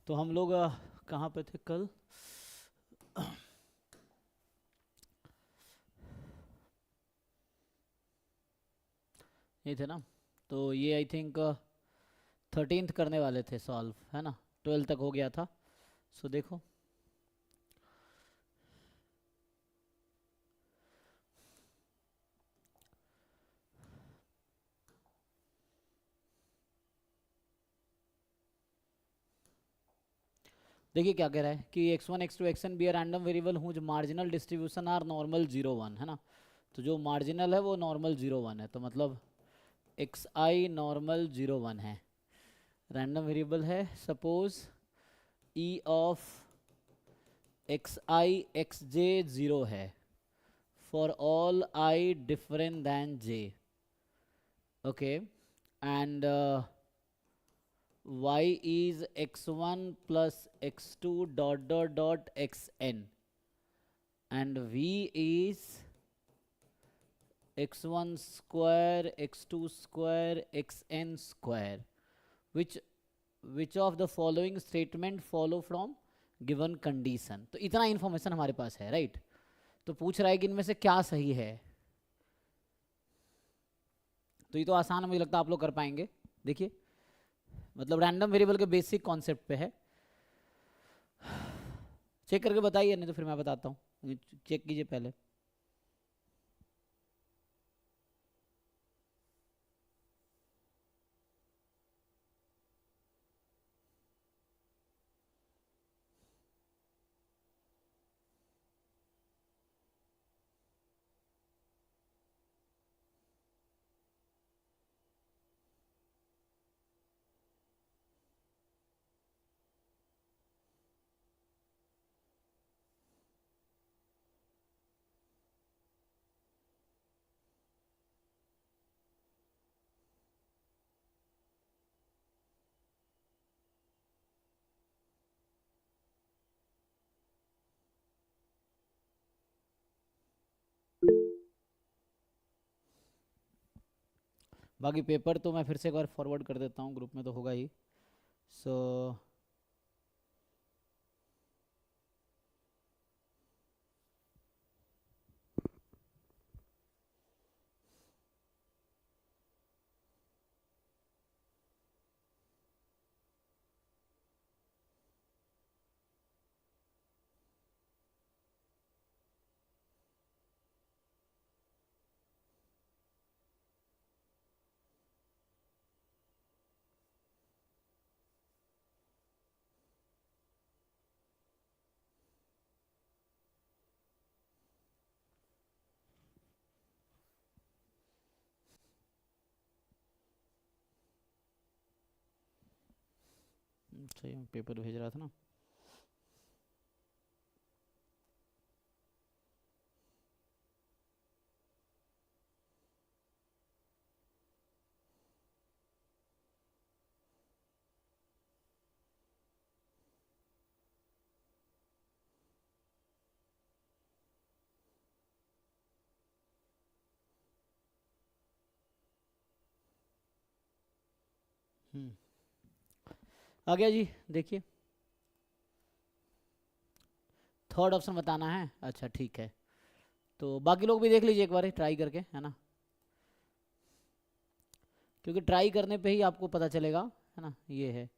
तो हम लोग कहाँ पे थे कल? ये थे ना। तो ये आई थिंक 13th करने वाले थे सॉल्व, है ना? 12 तक हो गया था। सो देखो, देखिए क्या कह रहा है कि x1 x2 xn B random variable whose marginal distribution are normal 0 1, है ना? तो जो मार्जिनल है वो नॉर्मल 0 1 है, तो मतलब एक्स आई नॉर्मल 0 1 है। रैंडम वेरिएबल है, suppose E of X I X J 0 है for all I different than J, okay? And y is x1 plus x2 dot dot dot xn, and v is x1 square x2 square xn square, which which of the following statement follow from given condition। तो इतना information हमारे पास है, right? तो पूछ रहा है कि इनमें से क्या सही है। तो ये तो आसान है, मुझे लगता है आप लोग कर पाएंगे। देखिए, मतलब रैंडम वेरिएबल के बेसिक कॉन्सेप्ट पे है। चेक करके बताइए, नहीं तो फिर मैं बताता हूँ। चेक कीजिए पहले। बाकी पेपर तो मैं फिर से एक बार फॉरवर्ड कर देता हूँ, ग्रुप में तो होगा ही। सो सही, पेपर भेज रहा था ना। आ गया जी, देखिए। थर्ड ऑप्शन बताना है, अच्छा ठीक है। तो बाकी लोग भी देख लीजिए एक बार ट्राई करके, है ना? क्योंकि ट्राई करने पे ही आपको पता चलेगा, है ना? ये है।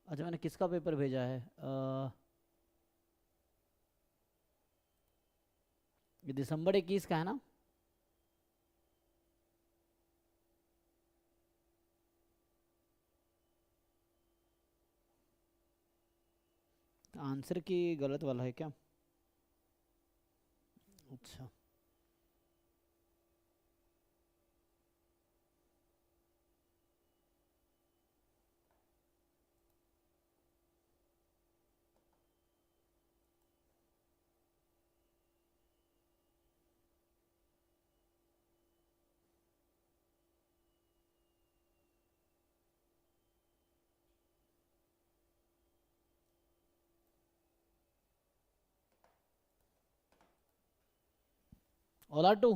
अच्छा मैंने किसका पेपर भेजा है? ये दिसंबर 21 का है ना? आंसर की गलत वाला है क्या? अच्छा ओला टू।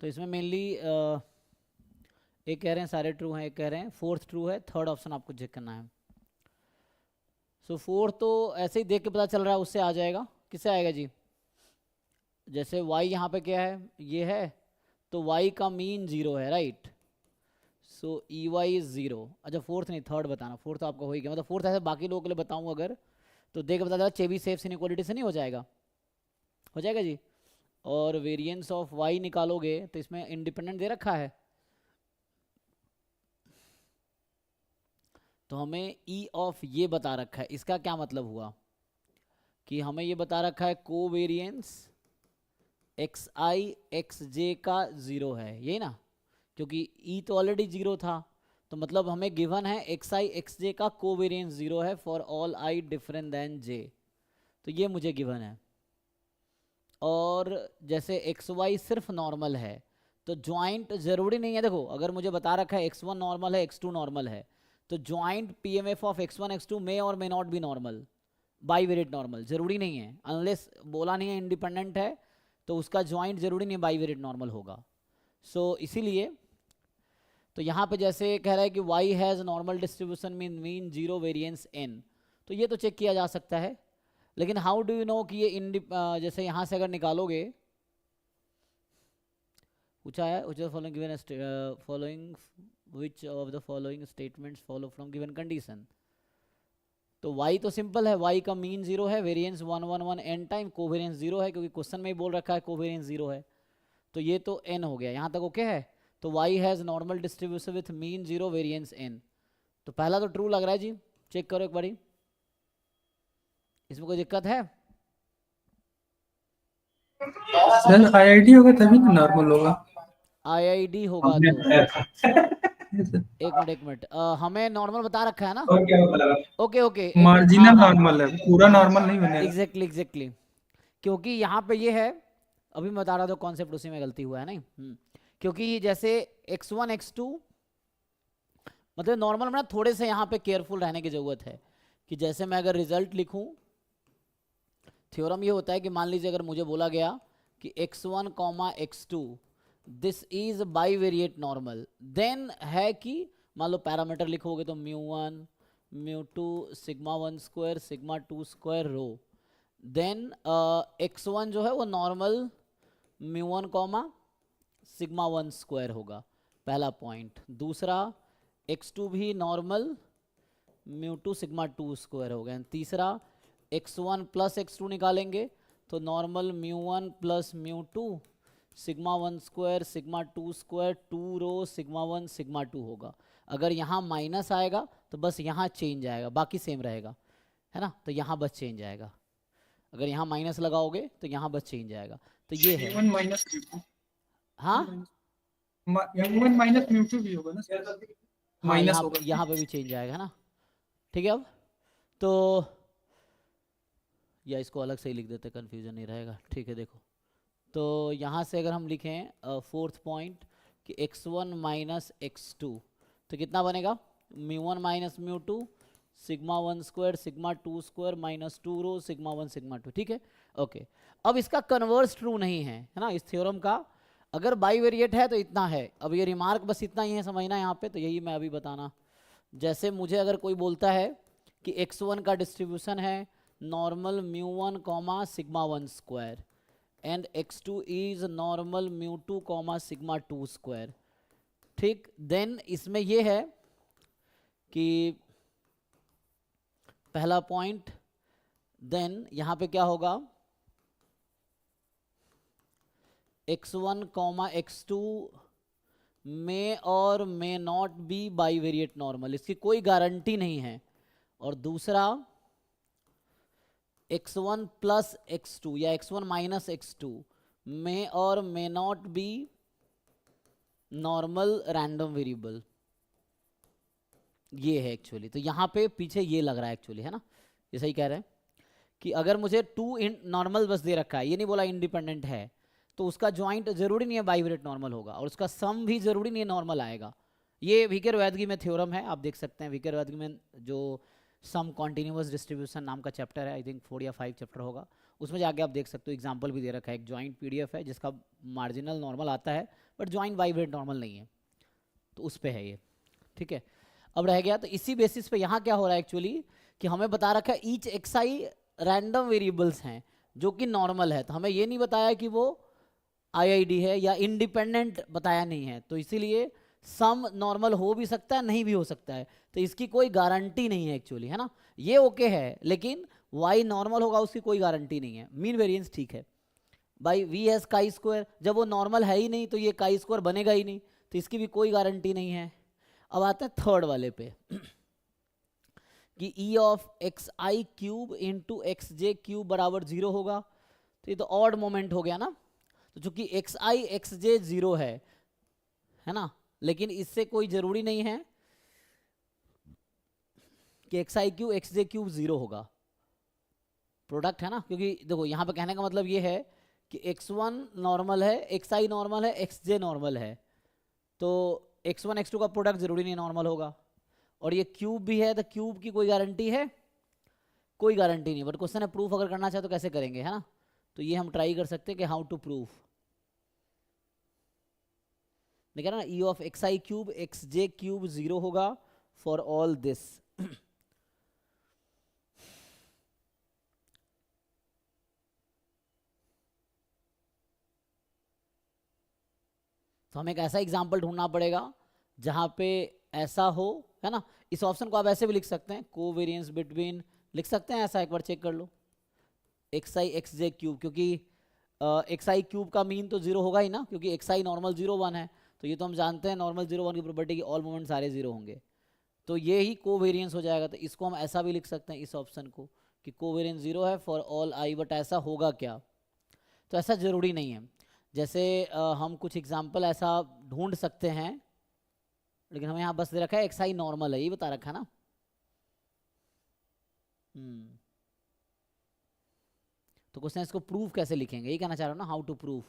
तो इसमें मेनली एक कह रहे हैं सारे ट्रू हैं, एक कह रहे हैं फोर्थ ट्रू है, थर्ड ऑप्शन आपको चेक करना है। सो फोर्थ तो ऐसे ही देख के पता चल रहा है, उससे आ जाएगा। किससे आएगा जी? जैसे y यहाँ पे क्या है, ये है, तो y का मीन 0 है, right? So E Y is 0। अच्छा फोर्थ नहीं, थर्ड बताना। फोर्थ तो आपका हो ही गया, मतलब फोर्थ ऐसे बाकी लोगों के लिए बताऊँ अगर, तो देख के पता चला चेबीशेव इनइक्वालिटी से नहीं हो जाएगा? हो जाएगा जी। और वेरिएंस ऑफ y निकालोगे तो इसमें इंडिपेंडेंट दे रखा है, तो हमें ई ऑफ ये बता रखा है। इसका क्या मतलब हुआ कि हमें ये बता रखा है कोवेरिएंस एक्स आई एक्स जे का 0 है, यही ना? क्योंकि ई तो ऑलरेडी 0 था, तो मतलब हमें गिवन है एक्स आई एक्स जे का कोवेरिएंस 0 है for all I different than J, तो ये मुझे गिवन है। और जैसे एक्स वाई सिर्फ नॉर्मल है, तो ज्वाइंट जरूरी नहीं है। देखो अगर मुझे बता रखा है x1 नॉर्मल है x2 नॉर्मल है, तो joint PMF of x1 x2 मे और may not be normal, bivariate normal जरूरी नहीं है। अनलेस बोला नहीं है इंडिपेंडेंट है, तो उसका ज्वाइंट जरूरी नहीं बाईवेरिएट नॉर्मल होगा। सो इसीलिए तो यहाँ पे जैसे कह रहा है कि y has normal distribution mean zero variance n, तो ये तो चेक किया जा सकता है। लेकिन हाउ डू यू नो कि ये जैसे यहाँ से अगर निकालोगे, पूछा है which of the following given following which of the following statements follow from given condition, तो y तो सिंपल है, y का मीन 0 है, वेरिएंस 1 1 1 n टाइम, कोवेरिएंस 0 है क्योंकि क्वेश्चन में ही बोल रखा है कोवेरिएंस 0 है, तो ये तो n हो गया। यहाँ तक ओके है? तो y has normal distribution with mean 0 variance n, तो पहला तो ट्रू लग रहा है जी। चेक करो एक बारी, इसमें कोई दिक्कत है? सर आईआईटी होगा तभी तो नॉर्मल होगा। IID होगा हमने तो बताया था। एक मिनट हमें नॉर्मल बता रखा है ना? और क्या होगा? ओके ओके एक मिनट, हाँ मार्जिनल हाँ, नॉर्मल है, पूरा नॉर्मल नहीं बनेगा। एग्जैक्टली एग्जैक्टली, क्योंकि यहाँ पे ये है, अभी मैं बता रहा था कॉन्सेप्ट, उसी में गलती हुआ है नहीं। क्योंकि जैसे x1 x2 मतलब नॉर्मल में ना थोड़े से यहाँ पे केयरफुल रहने की ज़रूरत है कि जैसे मैं अगर रिजल्ट लिखूँ, थ्योरम ये होता है कि मान लीजिए अगर मुझे बोला गया कि x1 comma x2 this is bivariate normal, then है कि मान लो पैरामीटर लिखोगे तो μ1 μ2 sigma 1 square sigma 2 square rho, then x1 जो है वो नॉर्मल μ1 कॉमा सिग्मा 1 स्क्वायर होगा, पहला पॉइंट। दूसरा x2 भी नॉर्मल μ2 सिग्मा 2 स्क्वायर होगा। तीसरा x1 प्लस x2 निकालेंगे तो normal μ1 plus μ2 sigma 1 square sigma 2 square 2 rho sigma 1 sigma 2 होगा। अगर यहाँ माइनस आएगा तो बस यहाँ चेंज आएगा, बाकी सेम रहेगा, है ना? तो यहाँ बस चेंज आएगा। अगर यहाँ माइनस लगाओगे तो यहाँ बस चेंज आएगा। तो ये है। m1 माइनस हाँ m1 माइनस m2 भी होगा ना? हाँ, माइनस यहाँ होगा। यहाँ पे भी चेंज आएगा, है ना? ठीक है। अब तो या इसको अलग से ही लिख देते, कन्फ्यूजन नहीं रहेगा। ठीक है, देखो तो यहाँ से अगर हम लिखें फोर्थ पॉइंट कि x1 माइनस x2 तो कितना बनेगा? μ1 minus μ2 sigma 1 square sigma 2 square minus 2 rho sigma 1 sigma 2। ठीक है, ओके। अब इसका कन्वर्स ट्रू नहीं है, है ना? इस थ्योरम का अगर बाईवेरिएट है तो इतना है। अब ये रिमार्क बस इतना ही है समझना यहाँ पे, तो यही मैं अभी बताना। जैसे मुझे अगर कोई बोलता है कि x1 का डिस्ट्रीब्यूशन है normal μ1 comma sigma 1 square and x2 is normal μ2 comma sigma 2 square, ठीक, देन इसमें ये है कि पहला पॉइंट, देन यहां पे क्या होगा, x1 कॉमा x2 में और may not be bivariate normal, इसकी कोई गारंटी नहीं है। और दूसरा x1 प्लस x2 या x1 माइनस x2 में और may not be normal random variable, ये है एक्चुअली। तो यहाँ पे पीछे ये लग रहा है एक्चुअली, है ना, ये सही कह रहे हैं कि अगर मुझे टू नॉर्मल बस दे रखा है, ये नहीं बोला इंडिपेंडेंट है, तो उसका ज्वाइंट जरूरी नहीं है बाईवेरिएट नॉर्मल होगा, और उसका सम भी जरूरी नहीं है नॉर्मल आएगा। ये विकर-वैदगी में थ्योरम है, आप देख सकते हैं विकर-वैदगी में जो सम कॉन्टिन्यूअस डिस्ट्रीब्यूशन नाम का चैप्टर है, आई थिंक 4 या 5 चैप्टर होगा, उसमें जाके आप देख सकते हो, एग्जाम्पल भी दे रखा है। एक ज्वाइंट पीडीएफ है जिसका मार्जिनल नॉर्मल आता है बट ज्वाइंट बाईवेरिएट नॉर्मल नहीं है, तो उस पर है ये, ठीक है। अब रह गया, तो इसी बेसिस पे यहाँ क्या हो रहा है एक्चुअली कि हमें बता रखा है ईच xi रैंडम वेरिएबल्स हैं जो कि नॉर्मल है, तो हमें ये नहीं बताया कि वो IID है या इंडिपेंडेंट बताया नहीं है, तो इसीलिए सम नॉर्मल हो भी सकता है नहीं भी हो सकता है, तो इसकी कोई गारंटी नहीं है एक्चुअली, है ना। ये ओके है, लेकिन y नॉर्मल होगा उसकी कोई गारंटी नहीं है। मीन वेरिएंस ठीक है भाई, v हैज काई स्क्वायर, जब वो नॉर्मल है ही नहीं तो ये काई स्क्वायर बनेगा ही नहीं, तो इसकी भी कोई गारंटी नहीं है। अब आते हैं थर्ड वाले पे कि e of xi cube into xj cube बराबर 0 होगा, तो ये तो ऑड मोमेंट हो गया ना। तो चूंकि xi xj 0 है ना, लेकिन इससे कोई जरूरी नहीं है कि xi क्यूब xj क्यूब 0 होगा, प्रोडक्ट है ना, क्योंकि देखो यहाँ पे कहने का मतलब ये है कि x1 नॉर्मल है, xi नॉर्मल है, xj नॉर्मल है, तो x1 x2 का प्रोडक्ट जरूरी नहीं नॉर्मल होगा। और ये क्यूब भी है, तो क्यूब की कोई गारंटी है, कोई गारंटी नहीं, बट क्वेश्चन है प्रूफ अगर करना चाहे तो कैसे करेंगे, है ना। तो ये हम ट्राई कर सकते हैं कि हाउ टू प्रूफ, देखा ना, e of xi cube xj cube 0 होगा फॉर ऑल दिस। तो हमें एक ऐसा एग्जाम्पल ढूंढना पड़ेगा जहां पे ऐसा हो, है ना। इस ऑप्शन को आप ऐसे भी लिख सकते हैं, कोवेरिएंस बिटवीन, लिख सकते हैं ऐसा, एक बार चेक कर लो, xi xj क्यूब, क्योंकि xi क्यूब का मीन तो 0 होगा ही ना, क्योंकि xi नॉर्मल 0 1 है, तो ये तो हम जानते हैं नॉर्मल 0 1 की प्रॉपर्टी की ऑल मोमेंट सारे 0 होंगे, तो ये ही कोवेरिएंस हो जाएगा। तो इसको हम ऐसा भी लिख सकते हैं इस ऑप्शन को कि कोवेरिएंस 0 है फॉर ऑल i, बट ऐसा होगा क्या, तो ऐसा जरूरी नहीं है। जैसे हम कुछ एग्जाम्पल ऐसा ढूंढ सकते हैं, लेकिन हमें यहाँ बस दे रखा है xi नॉर्मल है, ये बता रखा है ना। तो क्वेश्चन इसको प्रूफ कैसे लिखेंगे, ये कहना चाह रहा हूँ ना, हाउ टू प्रूफ।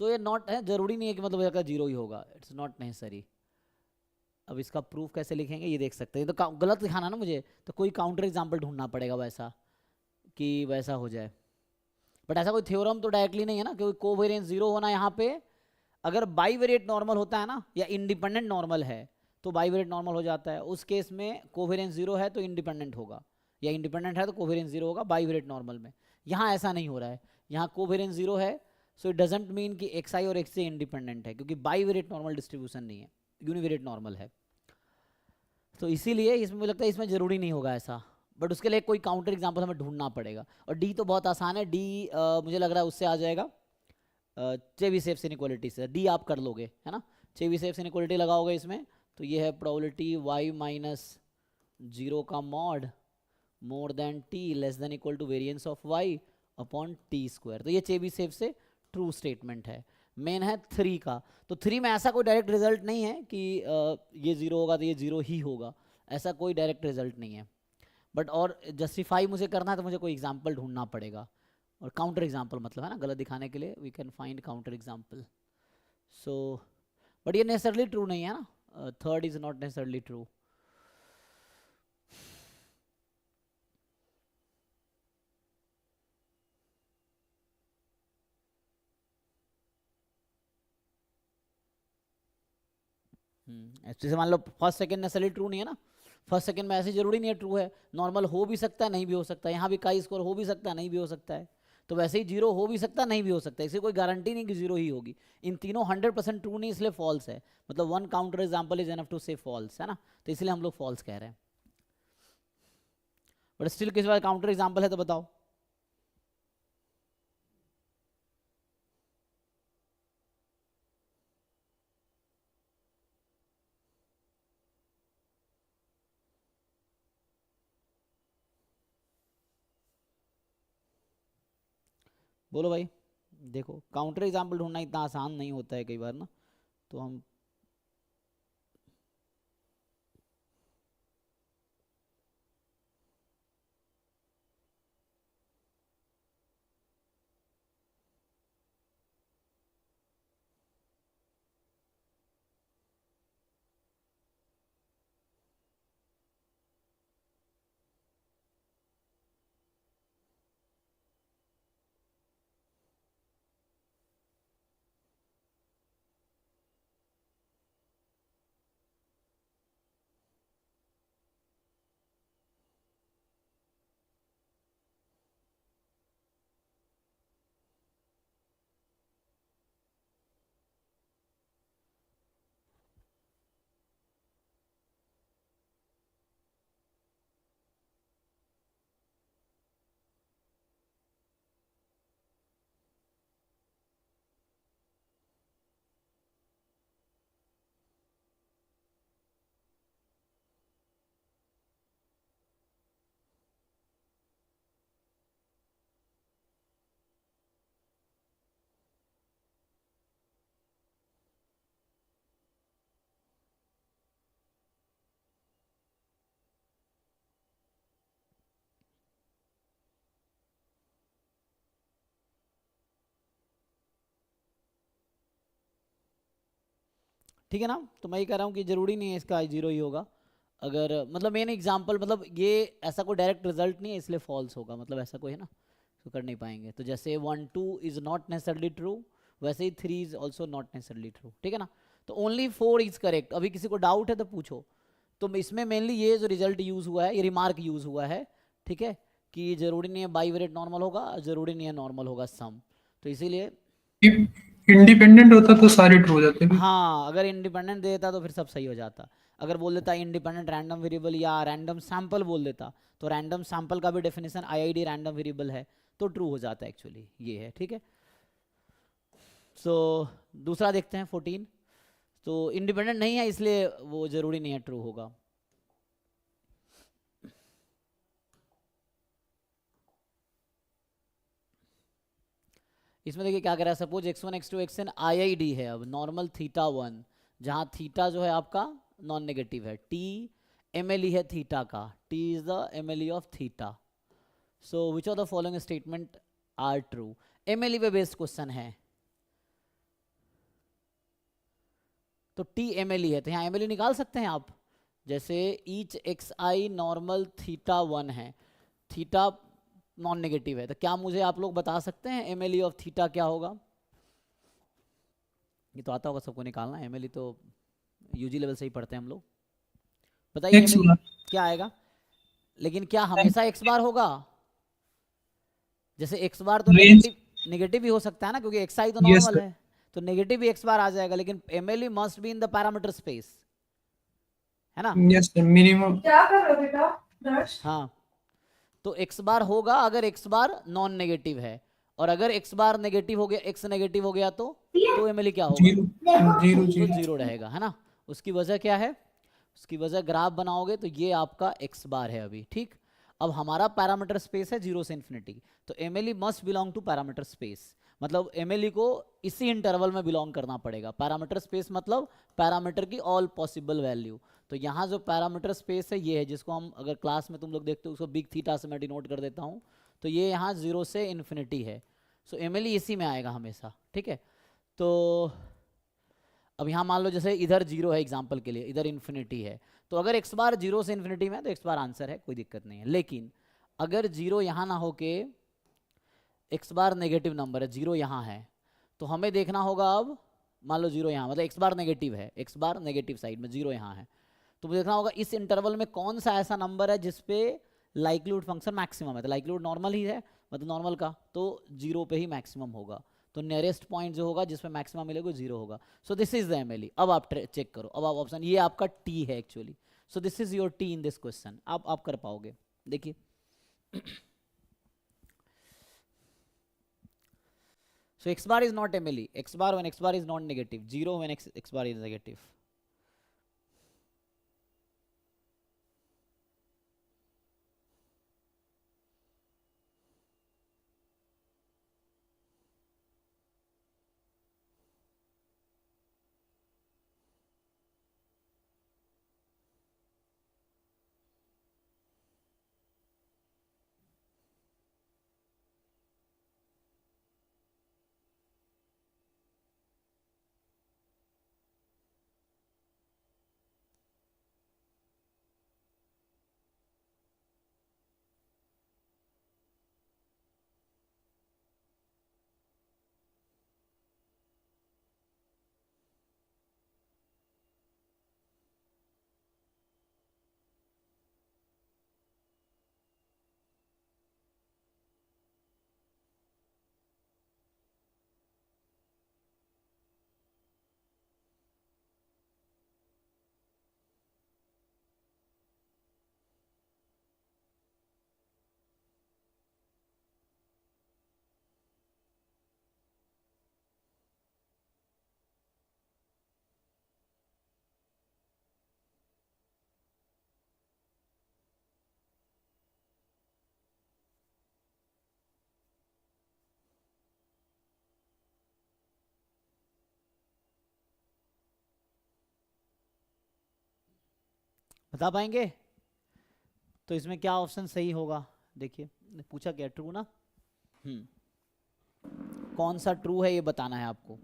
तो ये नॉट है, जरूरी नहीं है कि मतलब 0 ही होगा, इट्स नॉट नेसेसरी। अब इसका प्रूफ कैसे लिखेंगे ये देख सकते हैं, तो गलत दिखाना ना मुझे, तो कोई काउंटर एग्जाम्पल ढूंढना पड़ेगा वैसा कि वैसा हो जाए, बट ऐसा कोई थ्योरम तो डायरेक्टली नहीं है ना, क्योंकि कोवेरिएंस 0 होना यहाँ पे, अगर बाईवेरिएट नॉर्मल होता है ना या इंडिपेंडेंट नॉर्मल है तो बाईवेरिएट नॉर्मल हो जाता है, उस केस में कोवेरिएंस 0 है तो इंडिपेंडेंट होगा, या इंडिपेंडेंट है तो कोवेरिएंस 0 होगा बाईवेरिएट नॉर्मल में। यहाँ ऐसा नहीं हो रहा है, यहाँ कोवेरिएंस 0 है, सो इट डजंट मीन कि xi और xj इंडिपेंडेंट है, क्योंकि बाईवेरिएट नॉर्मल डिस्ट्रीब्यूशन नहीं है, यूनिवेरिएट नॉर्मल है। तो इसीलिए इसमें मुझे लगता है इसमें जरूरी नहीं होगा ऐसा, बट उसके लिए कोई काउंटर एग्जाम्पल हमें ढूंढना पड़ेगा। और डी तो बहुत आसान है, डी मुझे लग रहा है उससे आ जाएगा, चेबीशेव इनइक्वालिटी से डी आप कर लोगे, है ना। चेबीशेव इनइक्वालिटी लगाओगे इसमें, तो ये है प्रोबेबिलिटी y माइनस 0 का mod more than t less than equal to variance of y upon T square, तो ये चेबीशेव से ट्रू स्टेटमेंट है। मेन है 3 का, तो 3 में ऐसा कोई डायरेक्ट रिजल्ट नहीं है कि ये 0 होगा तो ये 0 ही होगा, ऐसा कोई डायरेक्ट रिजल्ट नहीं है। बट और जस्टिफाई मुझे करना है तो मुझे कोई एग्जाम्पल ढूंढना पड़ेगा, और काउंटर एग्जाम्पल मतलब है ना, गलत दिखाने के लिए we can find counter example. So but ये नेसेसरली ट्रू नहीं है ना, third is not necessarily true. जैसे मान लो फर्स्ट सेकंड नेसेसरी ट्रू नहीं है ना, फर्स्ट सेकंड में ऐसे जरूरी नहीं है ट्रू है, नॉर्मल हो भी सकता है नहीं भी हो सकता है, यहाँ भी काई स्क्वायर हो भी सकता है नहीं भी हो सकता है, तो वैसे ही जीरो हो भी सकता है नहीं भी हो सकता है, इससे कोई गारंटी नहीं कि जीरो ही होगी। इन तीनों 100% ट्रू नहीं, इसलिए फॉल्स है, मतलब one counter example is enough to say false, है ना, तो इसलिए हम लोग फॉल्स कह रहे हैं। बट स्टिल किस बार काउंटर एग्जाम्पल है तो बताओ। बोलो भाई, देखो काउंटर एग्जाम्पल ढूंढना इतना आसान नहीं होता है कई बार ना, तो हम ठीक है ना, तो मैं ये कह रहा हूँ कि जरूरी नहीं है इसका जीरो ही होगा, अगर मतलब मेन एग्जांपल मतलब ये ऐसा कोई डायरेक्ट रिजल्ट नहीं है इसलिए फॉल्स होगा, मतलब ऐसा कोई है ना तो कर नहीं पाएंगे, तो जैसे 1 2 इज नॉट नेसेसरली ट्रू, वैसे ही 3 is also not necessarily true, ठीक है ना, तो ओनली 4 इज करेक्ट। अभी किसी को डाउट है तो पूछो। तो इसमें मेनली ये जो रिजल्ट यूज हुआ है, ये रिमार्क यूज हुआ है, ठीक है, कि जरूरी नहीं है बाईवेरिएट नॉर्मल होगा, जरूरी नहीं है नॉर्मल होगा सम, तो इसीलिए इंडिपेंडेंट होता तो सारे ट्रू हो जाते फिर। हाँ, अगर इंडिपेंडेंट दे देता तो फिर सब सही हो जाता। अगर बोल देता इंडिपेंडेंट रैंडम वेरिएबल या रैंडम सैंपल बोल देता, तो रैंडम सैंपल का भी डेफिनेशन आईआईडी रैंडम वेरिएबल है, तो ट्रू हो जाता है एक्चुअली, ये है, ठीक है। सो दूसरा देखते हैं 14, तो इंडिपेंडेंट नहीं है इसलिए वो जरूरी नहीं है ट्रू होगा। इसमें देखिए क्या कह रहा है, suppose x1 x2 xn IID है, अब नॉर्मल थीटा 1, जहाँ थीटा जो है आपका नॉन नेगेटिव है, t mle है थीटा का, t is the mle of theta, so which of the following statement are true. mle पे बेस्ड क्वेश्चन है, तो t mle है, तो यहाँ mle निकाल सकते हैं आप, जैसे ईच xi नॉर्मल थीटा 1 है, थीटा नॉन नेगेटिव है, तो क्या मुझे आप लोग बता सकते हैं mle ऑफ थीटा क्या होगा। ये तो आता होगा सबको निकालना, mle तो यूजी लेवल से ही पढ़ते हैं हम लोग, बताइए एक्स mle बार। क्या आएगा। लेकिन क्या हमेशा x बार होगा, जैसे x बार तो रेंज। नेगेटिव नेगेटिव भी हो सकता है ना, क्योंकि xi तो यस नॉर्मल सर। है, तो नेगेटिव भी x बार आ जाएगा, लेकिन mle must be in the parameter space, है ना। Yes sir, minimum. क्या कर रहे हो बेटा दर्श? हाँ, तो x बार होगा अगर x बार नॉन नेगेटिव है, और अगर x बार नेगेटिव हो गया, x नेगेटिव हो गया तो mle क्या होगा, जीरो जीरो तो जीरो। जीरो रहेगा, है ना। उसकी वजह क्या है, उसकी वजह ग्राफ बनाओगे तो ये आपका x बार है अभी, ठीक। अब हमारा पैरामीटर स्पेस है 0 से इन्फिनिटी, तो mle must belong to parameter space, मतलब mle को इसी इंटरवल में बिलोंग करना पड़ेगा। पैरामीटर स्पेस मतलब पैरामीटर की ऑल पॉसिबल वैल्यू, तो यहाँ जो पैरामीटर स्पेस है ये है, जिसको हम अगर क्लास में तुम लोग देखते हो उसको बिग थीटा से मैं डिनोट कर देता हूँ, तो ये यहाँ 0 से इन्फिनिटी है, सो mle इसी में आएगा हमेशा, ठीक है। तो अब यहाँ मान लो जैसे इधर 0 है एग्जाम्पल के लिए, इधर इन्फिनिटी है, तो अगर x बार 0 से इन्फिनिटी में है तो x बार आंसर है, कोई दिक्कत नहीं है। लेकिन अगर 0 यहाँ ना हो के x बार नेगेटिव नंबर है, 0 यहाँ है, तो हमें देखना होगा अब मान लो 0 यहाँ, मतलब एक्स बार नेगेटिव है, एक्स बार नेगेटिव साइड में, 0 यहाँ है, तो मुझे देखना होगा इस इंटरवल में कौन सा ऐसा नंबर है जिसपे लाइक्लीहुड फंक्शन मैक्सिमम है। तो लाइक्लीहुड नॉर्मल ही है, मतलब नॉर्मल का, तो 0 पे ही मैक्सिमम होगा। तो नियरेस्ट पॉइंट जो होगा जिसमें मैक्सिमम मिलेगा 0 होगा। So this is the MLE. अब आप चेक करो, अब आप ऑप्शन, ये आपका टी है actually. So this is your T in this question. आप कर पाओगे, देखिए। So x bar is not MLE. X bar when x bar is non-negative. 0 when x bar is negative. बता पाएंगे? तो इसमें क्या ऑप्शन सही होगा? देखिए, पूछा क्या, ट्रू ना? कौन सा ट्रू है ये बताना है आपको।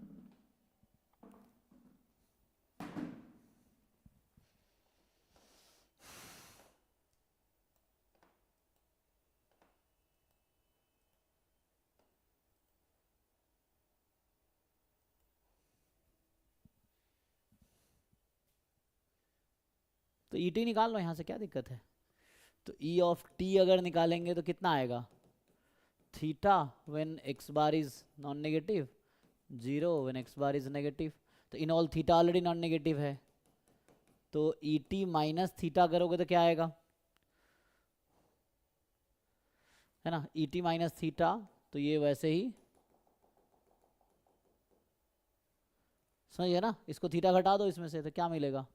तो ई टी निकाल लो यहाँ से, क्या दिक्कत है। तो ई ऑफ टी अगर निकालेंगे तो कितना आएगा? Theta when X bar is non negative, 0 when X bar is negative. तो in all theta already non negative है, तो ई टी माइनस थीटा करोगे तो क्या आएगा, है ना, ई टी माइनस थीटा। तो ये वैसे ही, समझिए ना, इसको थीटा घटा दो इसमें से तो क्या मिलेगा,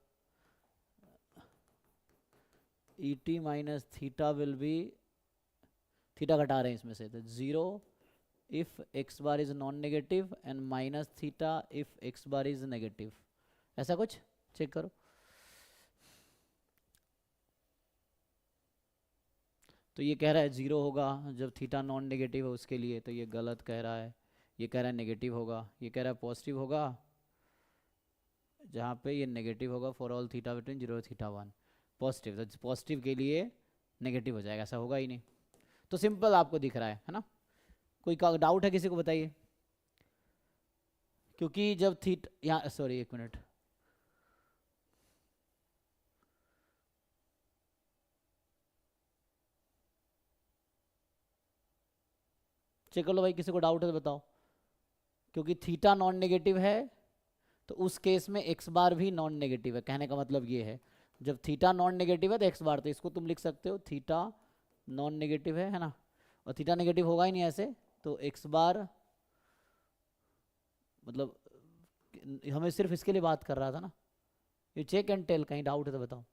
E T minus theta will be, theta घटा रहे हैं इसमें से, तो 0 if x bar is non negative and minus theta if x bar is negative. ऐसा कुछ चेक करो। तो ये कह रहा है 0 होगा जब थीटा नॉन नेगेटिव है उसके लिए, तो ये गलत कह रहा है। ये कह रहा है नेगेटिव होगा, ये कह रहा है पॉजिटिव होगा जहाँ पे ये नेगेटिव होगा for all theta between 0 theta 1। Positive, तो पॉजिटिव के लिए नेगेटिव हो जाएगा, ऐसा होगा ही नहीं। तो सिंपल आपको दिख रहा है ना। कोई डाउट है किसी को, बताइए। क्योंकि जब थीटा, यहाँ सॉरी एक मिनट, चेक कर लो भाई, किसी को डाउट है तो बताओ। क्योंकि थीटा नॉन नेगेटिव है तो उस केस में एक्स बार भी नॉन नेगेटिव है। कहने का मतलब ये है, जब थीटा नॉन नेगेटिव है तो एक्स बार, तो इसको तुम लिख सकते हो थीटा नॉन नेगेटिव है ना, और थीटा नेगेटिव होगा ही नहीं ऐसे, तो एक्स बार, मतलब हमें सिर्फ इसके लिए बात कर रहा था ना। यू चेक एंड टेल, कहीं डाउट है तो बताओ।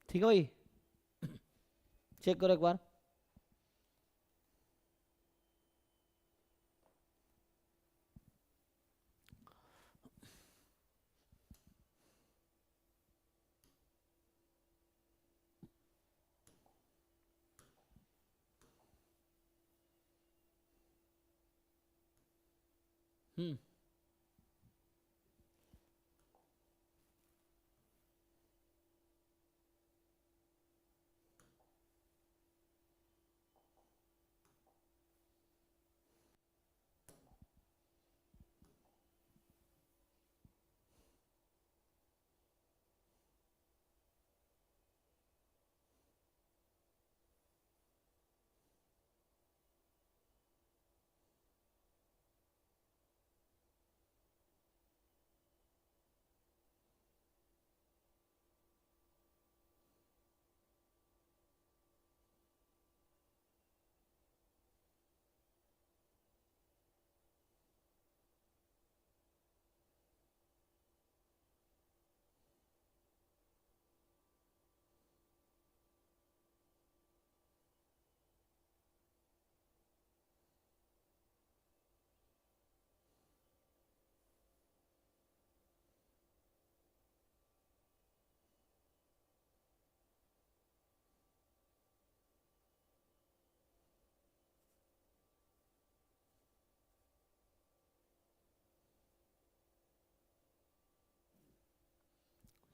ठीक है भाई, चेक करो एक बार। हम्म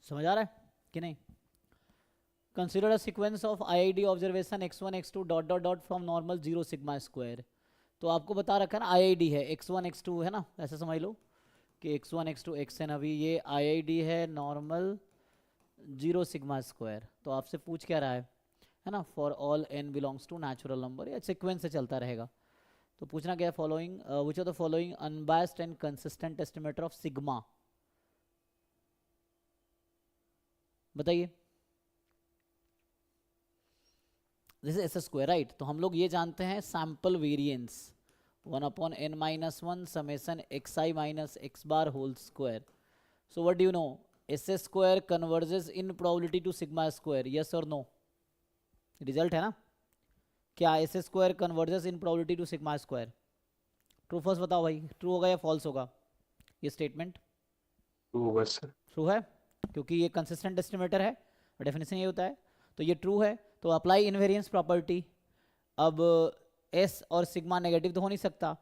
समझ आ रहा है कि नहीं? Consider a sequence of IID observation x1 x2 dot dot dot from normal 0 sigma square. तो आपको बता रखा है ना आईआईडी है, x1 x2 है ना, ऐसा समझ लो कि x1 x2 xn, अभी ये आईआईडी है नॉर्मल 0 सिग्मा स्क्वायर। तो आपसे पूछ क्या रहा है ना, for all n belongs to natural number, या सीक्वेंस से चलता रहेगा। तो पूछना क्या है, following which are the following unbiased and consistent estimator of sigma, बताइए। This is S square right. तो हम लोग ये जानते हैं sample variance 1/n-1 summation xi minus x bar whole square. So what do you know, S square converges in probability to sigma square, yes और no? Result है ना, क्या S square converges in probability to sigma square? True false बताओ भाई, true होगा या false होगा ये स्टेटमेंट? ट्रू होगा सर। ट्रू है, क्योंकि ये कंसिस्टेंट एस्टिमेटर है, डेफिनेशन ये होता है। तो ये ट्रू है, तो अप्लाई इनवेरिएंस प्रॉपर्टी। अब एस और सिग्मा नेगेटिव तो हो नहीं सकता,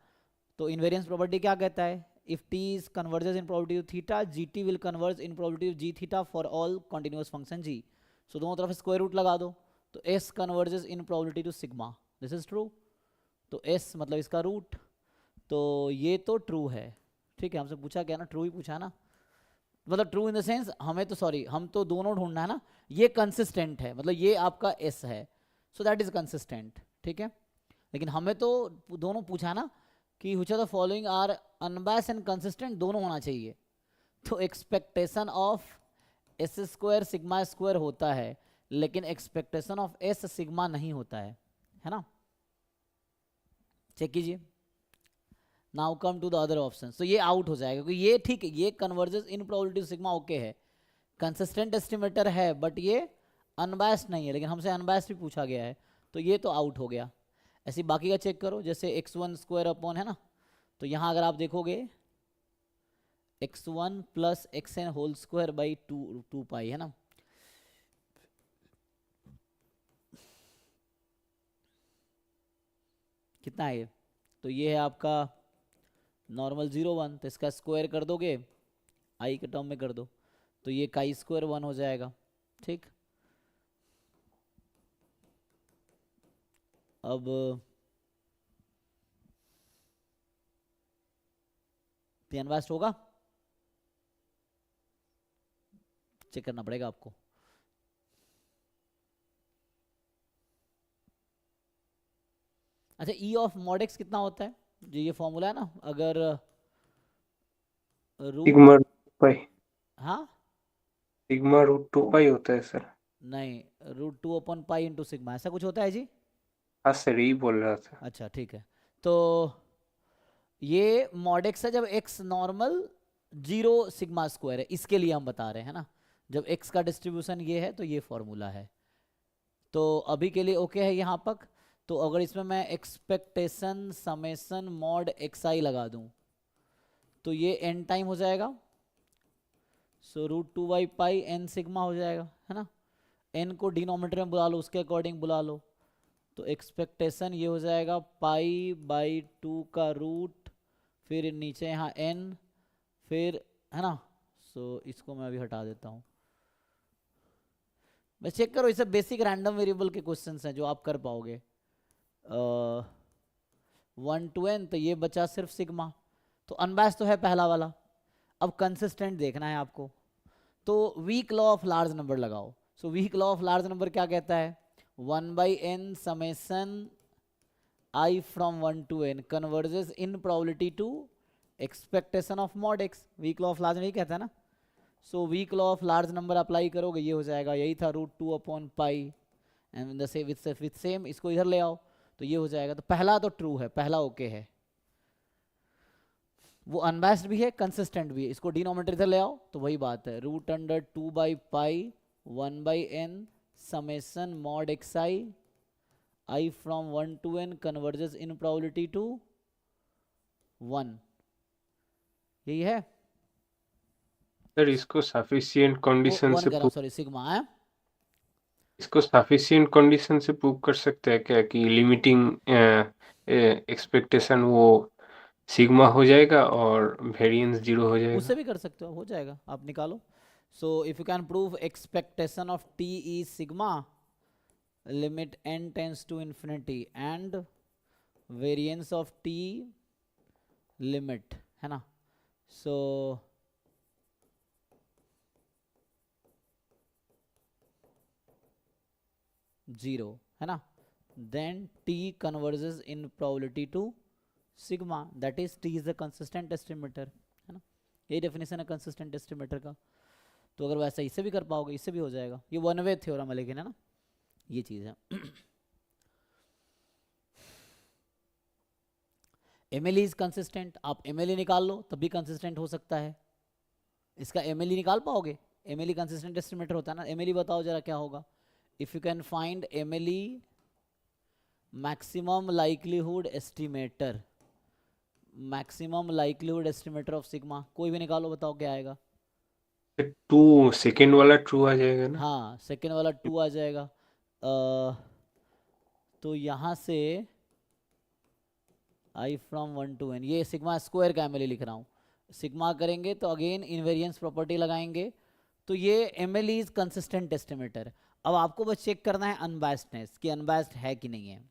तो इनवेरिएंस प्रॉपर्टी क्या कहता है, if T is converges in probability of theta, G T will converge in probability of G theta for all continuous function G. So दोनों तरफ स्क्वायर रूट लगा दो, तो S converges in probability to sigma, this is true. तो S मतलब इसका root, तो ये तो ट्रू है। ठीक है, हमसे पूछा क्या ना, ट्रू ही पूछा ना, मतलब ट्रू इन द सेंस हमें तो, सॉरी हम तो दोनों ढूंढना है ना, ये कंसिस्टेंट है, मतलब ये आपका एस है, सो दैट इज कंसिस्टेंट। ठीक है, लेकिन हमें तो दोनों पूछा ना कि which are the following are unbiased and consistent, दोनों होना चाहिए। तो expectation of S square sigma square होता है, लेकिन एक्सपेक्टेशन ऑफ एस सिग्मा नहीं होता है ना? चेक कीजिए। Now come to the other option. तो ये आउट हो जाएगा, क्योंकि ये ठीक है, ये converges in probability sigma okay है, कंसिस्टेंट एस्टिमेटर है, बट ये अनबायस्ड नहीं है, लेकिन हमसे अनबायस्ड भी पूछा गया है, तो ये तो आउट हो गया। ऐसे बाकी का चेक करो, जैसे x1 स्क्वायर अपॉन है ना, तो यहाँ अगर आप देखोगे x1 plus xn whole square by 2 pi है ना, कितना है ये? तो ये है आपका नॉर्मल 0 1, तो इसका स्क्वायर कर दोगे, आई के टर्म में कर दो, तो ये काई स्क्वायर 1 हो जाएगा। ठीक, अब प्लेन वास्ट होगा, चेक करना पड़ेगा आपको। अच्छा, ई ऑफ मॉड एक्स कितना होता है, जो ये फॉर्मूला है ना, अगर रूट, सिग्मा पाई, हाँ सिग्मा रूट 2 पाई होता है सर। नहीं, √2/पाई इंटू सिग्मा, ऐसा कुछ होता है जी? हाँ सर, यही बोल रहा था। अच्छा ठीक है, तो ये मॉड एक्स है जब एक्स नॉर्मल 0 सिग्मा स्क्वायर है, इसके लिए हम बता रहे हैं ना, जब एक्स का डिस्ट्रीब्यूशन ये है तो ये फॉर्मूला है। तो अभी के लिए ओके है यहाँ तक। तो अगर इसमें मैं एक्सपेक्टेशन समेसन मॉड एक्स आई लगा दूं, तो ये एन टाइम हो जाएगा, सो √2/पाई एन सिग्मा हो जाएगा, है ना? एन को डिनोमिनेटर में बुला लो, उसके अकॉर्डिंग बुला लो, तो एक्सपेक्टेशन ये हो जाएगा पाई बाई 2 का रूट, फिर नीचे यहाँ n, फिर है ना। सो इसको मैं अभी हटा देता हूँ। बस चेक करो, ये सब बेसिक रैंडम वेरिएबल के क्वेश्चंस हैं जो आप कर पाओगे। 1 to n, तो ये बचा सिर्फ सिग्मा, तो अनबैच तो है पहला वाला। अब कंसिस्टेंट देखना है आपको, तो weak law of large number लगाओ। So weak law of large number क्या कहता है? 1/n summation I from 1 to n converges in probability to expectation of mod x। Weak law of large नहीं कहता है ना। सो weak law of large number apply करोगे, ये हो जाएगा, यही था √2/पाई, एंड विथ सेम इसको इधर ले आओ तो ये हो जाएगा। तो पहला तो ट्रू है, पहला ओके है, वो अनबैस्ड भी है, कंसिस्टेंट भी है। इसको डिनोमिनेटर इधर ले आओ तो वही बात है, √2/पाई 1/n summation mod xi I from 1 to n converges in probability to 1। यही है सर इसको सफिशिएंट कंडीशन से 1 कह रहा हूँ, सॉरी, सिग्मा है। इसको सफिशिएंट कंडीशन से प्रूव कर सकते हैं क्या कि लिमिटिंग एक्सपेक्टेशन वो सिग्मा हो जाएगा और वेरिएंस 0 हो जाएगा? उससे भी कर सकते हो जाएगा, आप निकालो। So if you can prove expectation of t is sigma limit n tends to infinity and variance of t limit, है ना। सो जीरो, है ना, then t converges in probability to sigma, that is t is the consistent estimator, है ना। यही definition है consistent estimator का। तो अगर वैसा इससे भी कर पाओगे, इससे भी हो जाएगा। ये वन वे थ्योरम है लेकिन, है ना, ये चीज़ है। एमएलई इज कंसिस्टेंट, आप एमएलई निकाल लो तब भी कंसिस्टेंट हो सकता है। इसका एमएलई निकाल पाओगे? एमएलई कंसिस्टेंट एस्टिमेटर होता है ना। एमएलई बताओ जरा क्या होगा? If you can find MLE maximum likelihood estimator, maximum likelihood estimator of sigma, कोई भी निकालो, बताओ क्या आएगा? 2 सेकेंड वाला ट्रू आ जाएगा ना? हाँ, सेकेंड वाला 2 आ जाएगा। तो यहाँ से I from 1 to n, ये सिग्मा स्क्वायर का एमएलई लिख रहा हूँ। सिग्मा करेंगे तो अगेन इनवेरिएंस प्रॉपर्टी लगाएंगे, तो ये एमएलई इज कंसिस्टेंट एस्टिमेटर। अब आपको बस चेक करना है अनबायस्डनेस, कि अनबायस्ड है कि नहीं है।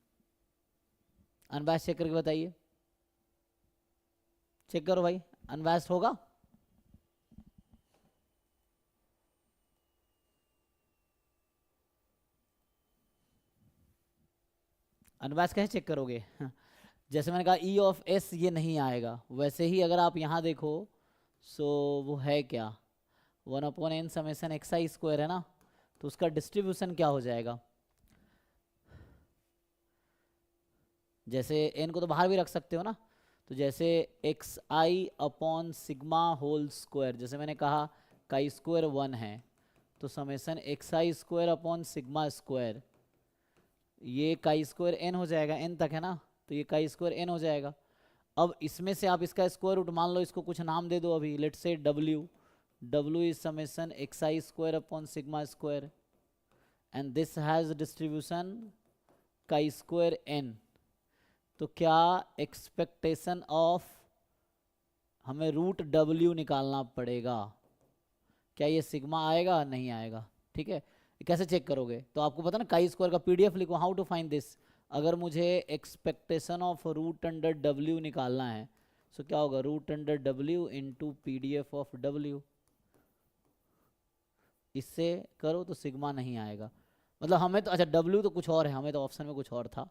अनबायस्ड चेक करके बताइए, चेक करो भाई, अनबायस्ड होगा? अनबायस्ड कैसे चेक करोगे? जैसे मैंने कहा ई ऑफ एस ये नहीं आएगा, वैसे ही अगर आप यहाँ देखो, सो वो है क्या, 1/n समेसन xi स्क्वायर, है ना। तो उसका डिस्ट्रीब्यूशन क्या हो जाएगा? जैसे n को तो बाहर भी रख सकते हो ना, तो जैसे xi/सिग्मा होल स्क्वायर, जैसे मैंने कहा काई स्क्वायर 1 है, तो summation xi square upon sigma square, ये काई स्क्वायर n हो जाएगा, n तक है ना, तो ये काई स्क्वायर n हो जाएगा। अब इसमें से आप इसका स्क्वायर रूट मान लो, इसको कुछ नाम दे दो अभी, let's say w is summation xi square upon sigma square, and this has distribution chi square n। तो क्या एक्सपेक्टेशन ऑफ, हमें √w निकालना पड़ेगा, क्या ये सिग्मा आएगा? नहीं आएगा, ठीक है। कैसे चेक करोगे? तो आपको पता ना, काई स्क्वायर का पीडीएफ लिखो, हाउ टू फाइंड दिस। अगर मुझे एक्सपेक्टेशन ऑफ √w निकालना है, सो क्या होगा, √w into PDF of w। इससे करो तो सिग्मा नहीं आएगा, मतलब हमें तो, अच्छा w तो कुछ और है, हमें तो ऑप्शन में कुछ और था,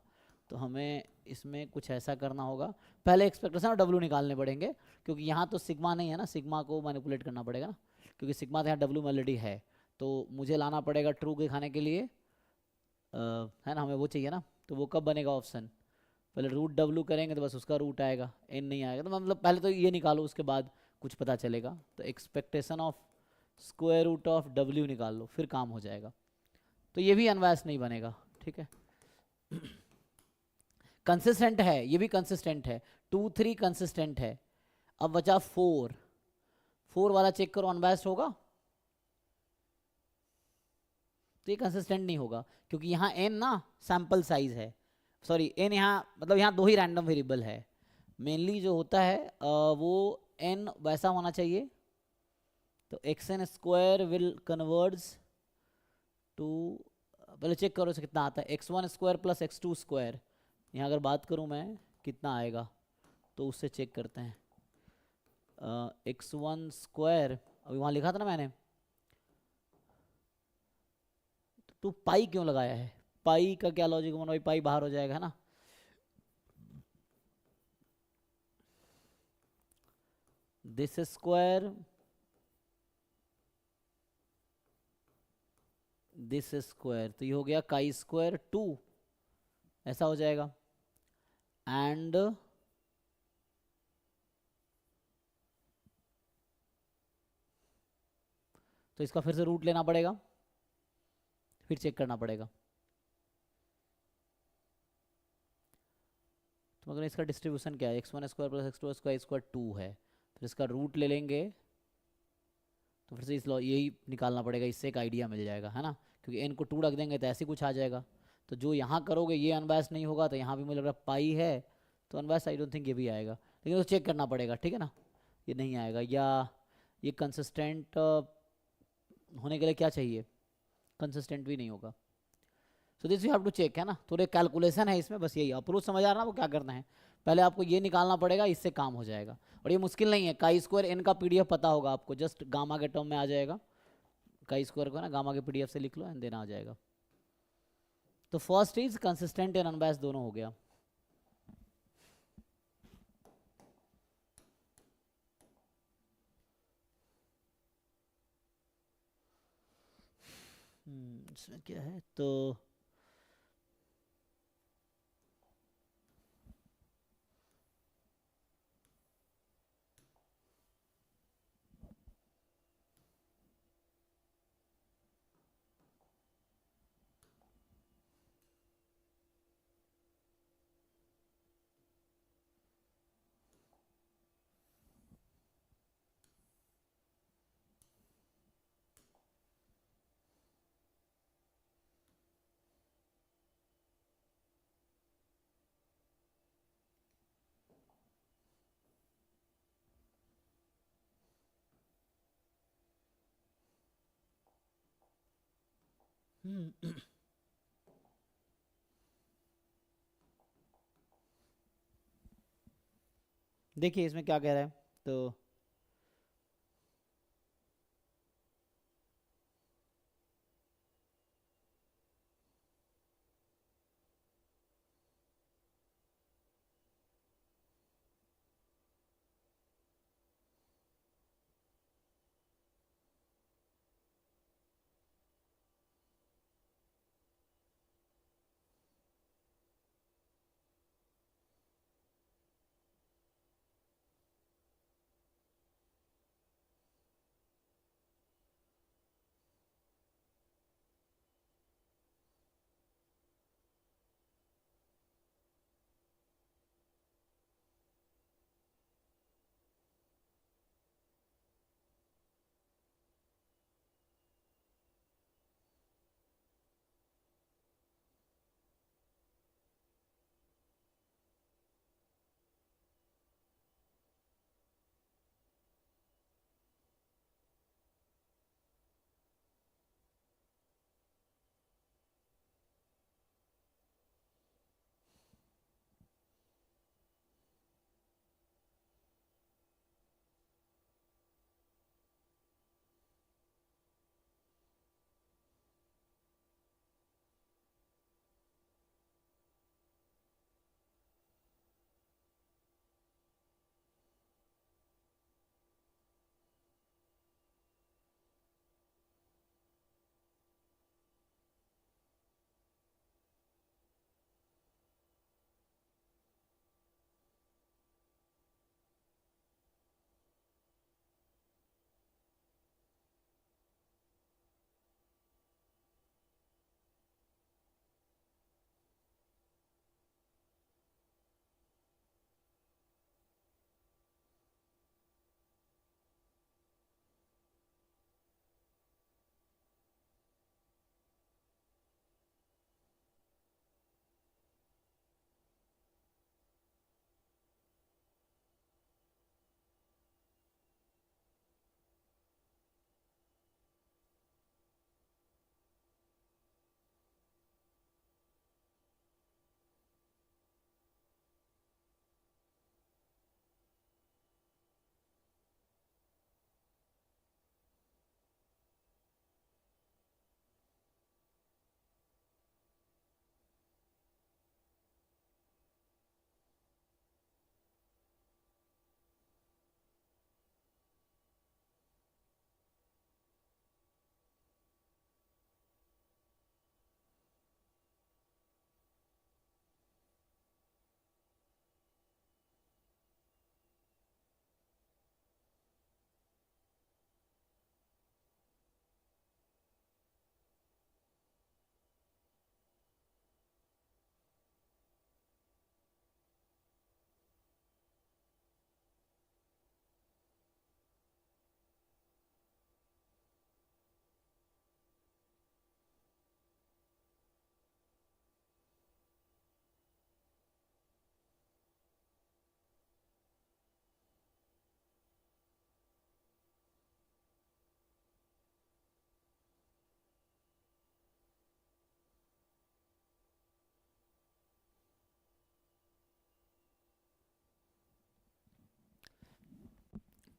तो हमें इसमें कुछ ऐसा करना होगा, पहले एक्सपेक्टेशन और w निकालने पड़ेंगे, क्योंकि यहाँ तो सिग्मा नहीं है ना, सिग्मा को मैनिपुलेट करना पड़ेगा ना, क्योंकि सिग्मा तो यहाँ w ऑलरेडी है, तो मुझे लाना पड़ेगा ट्रू दिखाने के लिए, है ना, हमें वो चाहिए ना। तो वो कब बनेगा ऑप्शन? पहले √w करेंगे तो बस उसका रूट आएगा, n नहीं आएगा। तो मतलब पहले तो ये निकालो, उसके बाद कुछ पता चलेगा। तो expectation of square root of w निकाल लो, फिर काम हो जाएगा। तो ये भी अनबायस्ड नहीं बनेगा, ठीक है। कंसिस्टेंट है, ये भी कंसिस्टेंट है, 2 3 कंसिस्टेंट है। अब बचा 4 वाला चेक करो, अनबायस्ड होगा? तो ये कंसिस्टेंट नहीं होगा, क्योंकि यहाँ n ना सैंपल साइज है, सॉरी n यहाँ, मतलब यहाँ 2 ही रैंडम वेरिएबल है, मेनली जो होता है वो n वैसा होना चाहिए, तो x n square will converts to, पहले चेक करो से कितना आता है, x one square plus x two square, यहाँ अगर बात करूँ मैं कितना आएगा तो उससे चेक करते हैं। एक्स वन स्क्वायर अभी वहाँ लिखा था ना मैंने, तो पाई क्यों लगाया है, पाई का क्या लॉजिक बना भाई, पाई बाहर हो जाएगा है ना। दिस स्क्वायर दिस स्क्वायर, तो ये हो गया काई स्क्वायर 2, ऐसा हो जाएगा। एंड तो इसका फिर से रूट लेना पड़ेगा, फिर चेक करना पड़ेगा। तो मगर इसका डिस्ट्रीब्यूशन क्या है, x one square plus x two square square 2 है, फिर इसका रूट ले लेंगे, तो फिर से इस यही निकालना पड़ेगा, इससे एक आइडिया मिल जाएगा है ना, क्योंकि एन को 2 रख देंगे तो ऐसे कुछ आ जाएगा। तो जो यहाँ करोगे ये अनबायस्ड नहीं होगा, तो यहाँ भी मुझे लग रहा है पाई है, तो अनबायस्ड आई डोंट थिंक ये भी आएगा, लेकिन तो चेक करना पड़ेगा ठीक है ना, ये नहीं आएगा, या ये कंसिस्टेंट होने के लिए क्या चाहिए, कंसिस्टेंट भी नहीं होगा। So this you have to check है ना, थोड़े कैलकुलेशन है इसमें, बस यही अप्रोच समझ आ रहा ना वो क्या करना है, पहले आपको ये निकालना पड़ेगा, इससे काम हो जाएगा। और ये मुश्किल नहीं है, काई स्क्वायर एन का पीडीएफ पता होगा आपको, जस्ट गामा के टर्म में आ जाएगा, काई स्क्वायर को ना गामा के पीडीएफ से लिख लो एंड देन आ जाएगा। तो first is consistent and unbiased दोनों हो गया। इसमें क्या है तो देखिए इसमें क्या कह रहा है, तो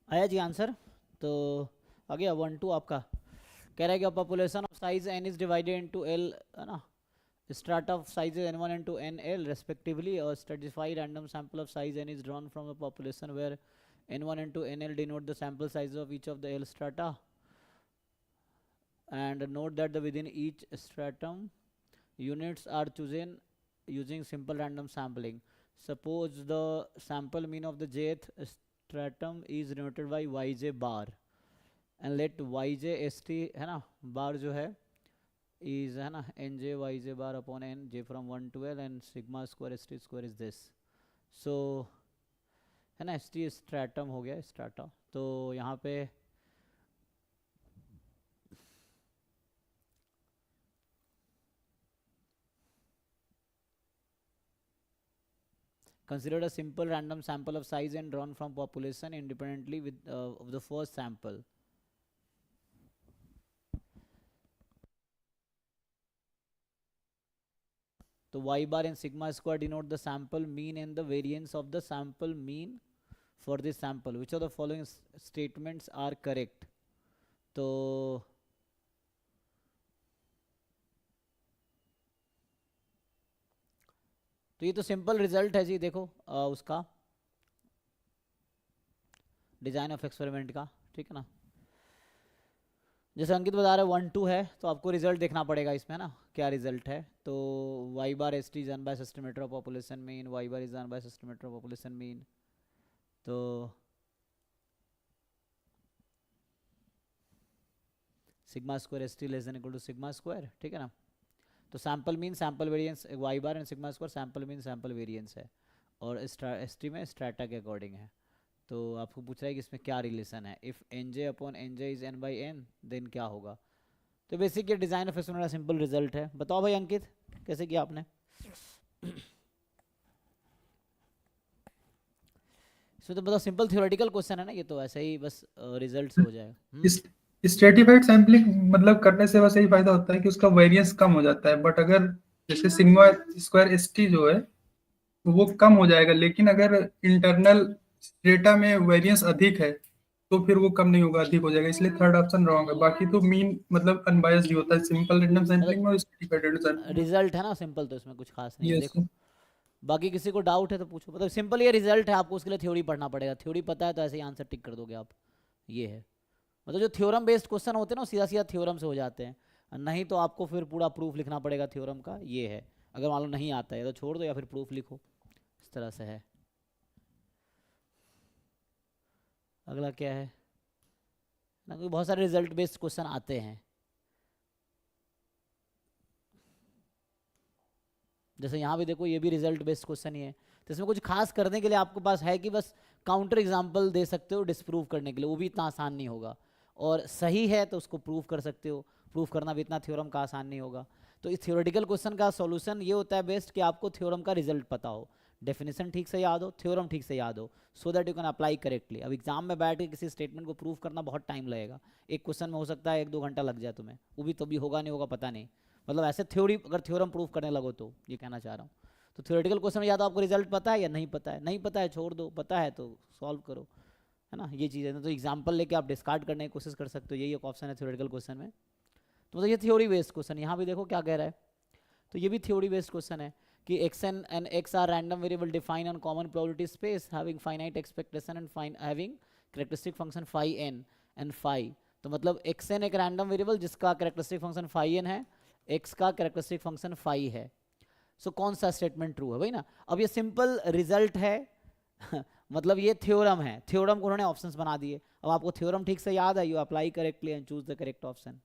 आया जी आंसर। तो आ गया 1 2 आपका। कह रहा है कि population of size n is divided into l, है ना, strata of sizes n1 and 2 nl respectively. A stratified random sample of size n is drawn from a population where n1 and 2 nl denote the sample size of each of the l strata, and note that within each stratum units are chosen using simple random sampling. Suppose the sample mean of the jth stratum is denoted by yj bar, and let yj st, है ना, bar जो है is, है ना, N J Y J bar upon N J from 1 to l, and sigma square S T square is this. So है ना, S T stratum हो गया, स्ट्राटा। तो यहाँ पे considered a simple random sample of size and drawn from population independently with of the first sample. तो y bar and sigma square denote the sample mean and the variance of the sample mean for this sample. Which of the following statements are correct? तो ये तो simple result है जी, देखो उसका design of experiment का, ठीक है ना। जैसे अंकित बता रहे 1 2 है, तो आपको रिजल्ट देखना पड़ेगा इसमें, है ना, क्या रिजल्ट है। तो y bar S T is by estimator of population mean, y bar is by estimator of population mean. तो sigma square S T less than equal to sigma square, ठीक है ना। तो sample mean sample variance y bar and sigma square sample mean sample variance है, और S T में strata के according है। तो आपको पूछ रहा है कि इसमें क्या रिलेशन है। If n j upon N j is n by n, then क्या होगा। तो बेसिक ये डिज़ाइन ऑफ एक्सपेरिमेंट का सिंपल रिजल्ट है। बताओ भाई अंकित, कैसे किया आपने। इसमें तो मतलब सिंपल थ्योरेटिकल क्वेश्चन है ना, ये तो ऐसे ही बस रिजल्ट हो जाएगा। स्ट्रेटिफाइड सैम्पलिंग मतलब करने से बस यही फायदा होता है कि उसका वेरिएंस कम हो जाता है, बट अगर जैसे सिग्मा स्क्वायर एस टी जो है वो कम हो जाएगा, लेकिन अगर इंटरनल डेटा में वेरिएंस अधिक है तो फिर वो कम नहीं होगा, अधिक हो जाएगा। इसलिए थर्ड ऑप्शन रॉन्ग है। बाकी तो मीन मतलब अनबायस्ड ही होता है सिंपल रैंडम सैंपलिंग में और स्ट्रेटिफाइड रैंडम सैंपलिंग में। रिजल्ट है ना सिंपल, तो इसमें कुछ खास नहीं है। यस। देखो बाकी किसी को डाउट है तो पूछो, मतलब सिंपल ये रिजल्ट है, आपको उसके लिए थ्योरी पढ़ना पड़ेगा। थ्योरी पता है तो ऐसे ही आंसर टिक कर दोगे आप। ये है मतलब जो थ्योरम बेस्ड क्वेश्चन होते हैं ना, सीधा सीधा थ्योरम से हो जाते हैं, नहीं तो आपको फिर पूरा प्रूफ लिखना पड़ेगा थ्योरम का। ये है, अगर मान लो नहीं आता है तो छोड़ दो या फिर प्रूफ लिखो, इस तरह से है। अगला क्या है ना, कोई बहुत सारे रिजल्ट बेस्ड क्वेश्चन आते हैं। जैसे यहाँ भी देखो, ये भी रिजल्ट बेस्ड क्वेश्चन ही है। तो इसमें कुछ खास करने के लिए आपके पास है कि बस काउंटर एग्जाम्पल दे सकते हो डिसप्रूव करने के लिए, वो भी इतना आसान नहीं होगा। और सही है तो उसको प्रूव कर सकते हो, प्रूफ करना भी इतना थ्योरम का आसान नहीं होगा। तो इस थ्योरेटिकल क्वेश्चन का सॉल्यूशन ये होता है बेस्ट कि आपको थ्योरम का रिजल्ट पता हो, डेफिनेशन ठीक से याद हो, थ्योरम ठीक से याद हो, so that you can apply correctly. अब एग्जाम में बैठ के किसी स्टेटमेंट को प्रूव करना बहुत टाइम लगेगा। एक क्वेश्चन में हो सकता है 1 2 घंटा लग जाए तुम्हें, वो भी तो भी होगा नहीं होगा पता नहीं। मतलब ऐसे थ्योरी अगर थ्योरम प्रूफ करने लगो तो, ये कहना चाह रहा हूँ। तो थ्योरेटिकल क्वेश्चन में या तो आपको रिजल्ट पता है या नहीं पता है, नहीं पता है छोड़ दो, पता है तो सॉल्व करो, है ना। ये चीज़ है। तो एग्जाम्पल लेके आप डिस्कार्ड करने की कोशिश कर सकते हो, यही एक ऑप्शन है थ्योरेटिकल क्वेश्चन में। तो मतलब ये थ्योरी बेस्ड क्वेश्चन। यहाँ भी देखो क्या कह रहा है, तो ये भी थ्योरी बेस्ड क्वेश्चन है कि xn and x are random variable defined on common probability space having finite expectation and having characteristic function phi n and phi। तो मतलब xn एक रैंडम वेरिएबल जिसका कैरेक्टरिस्टिक फंक्शन phi n है, x का characteristic function phi है। सो कौन सा statement true है भाई ना। अब ये सिंपल रिजल्ट है मतलब ये थ्योरम है, थ्योरम को उन्होंने ऑप्शंस बना दिए। अब आपको थ्योरम ठीक से याद है, you apply correctly and choose the correct option.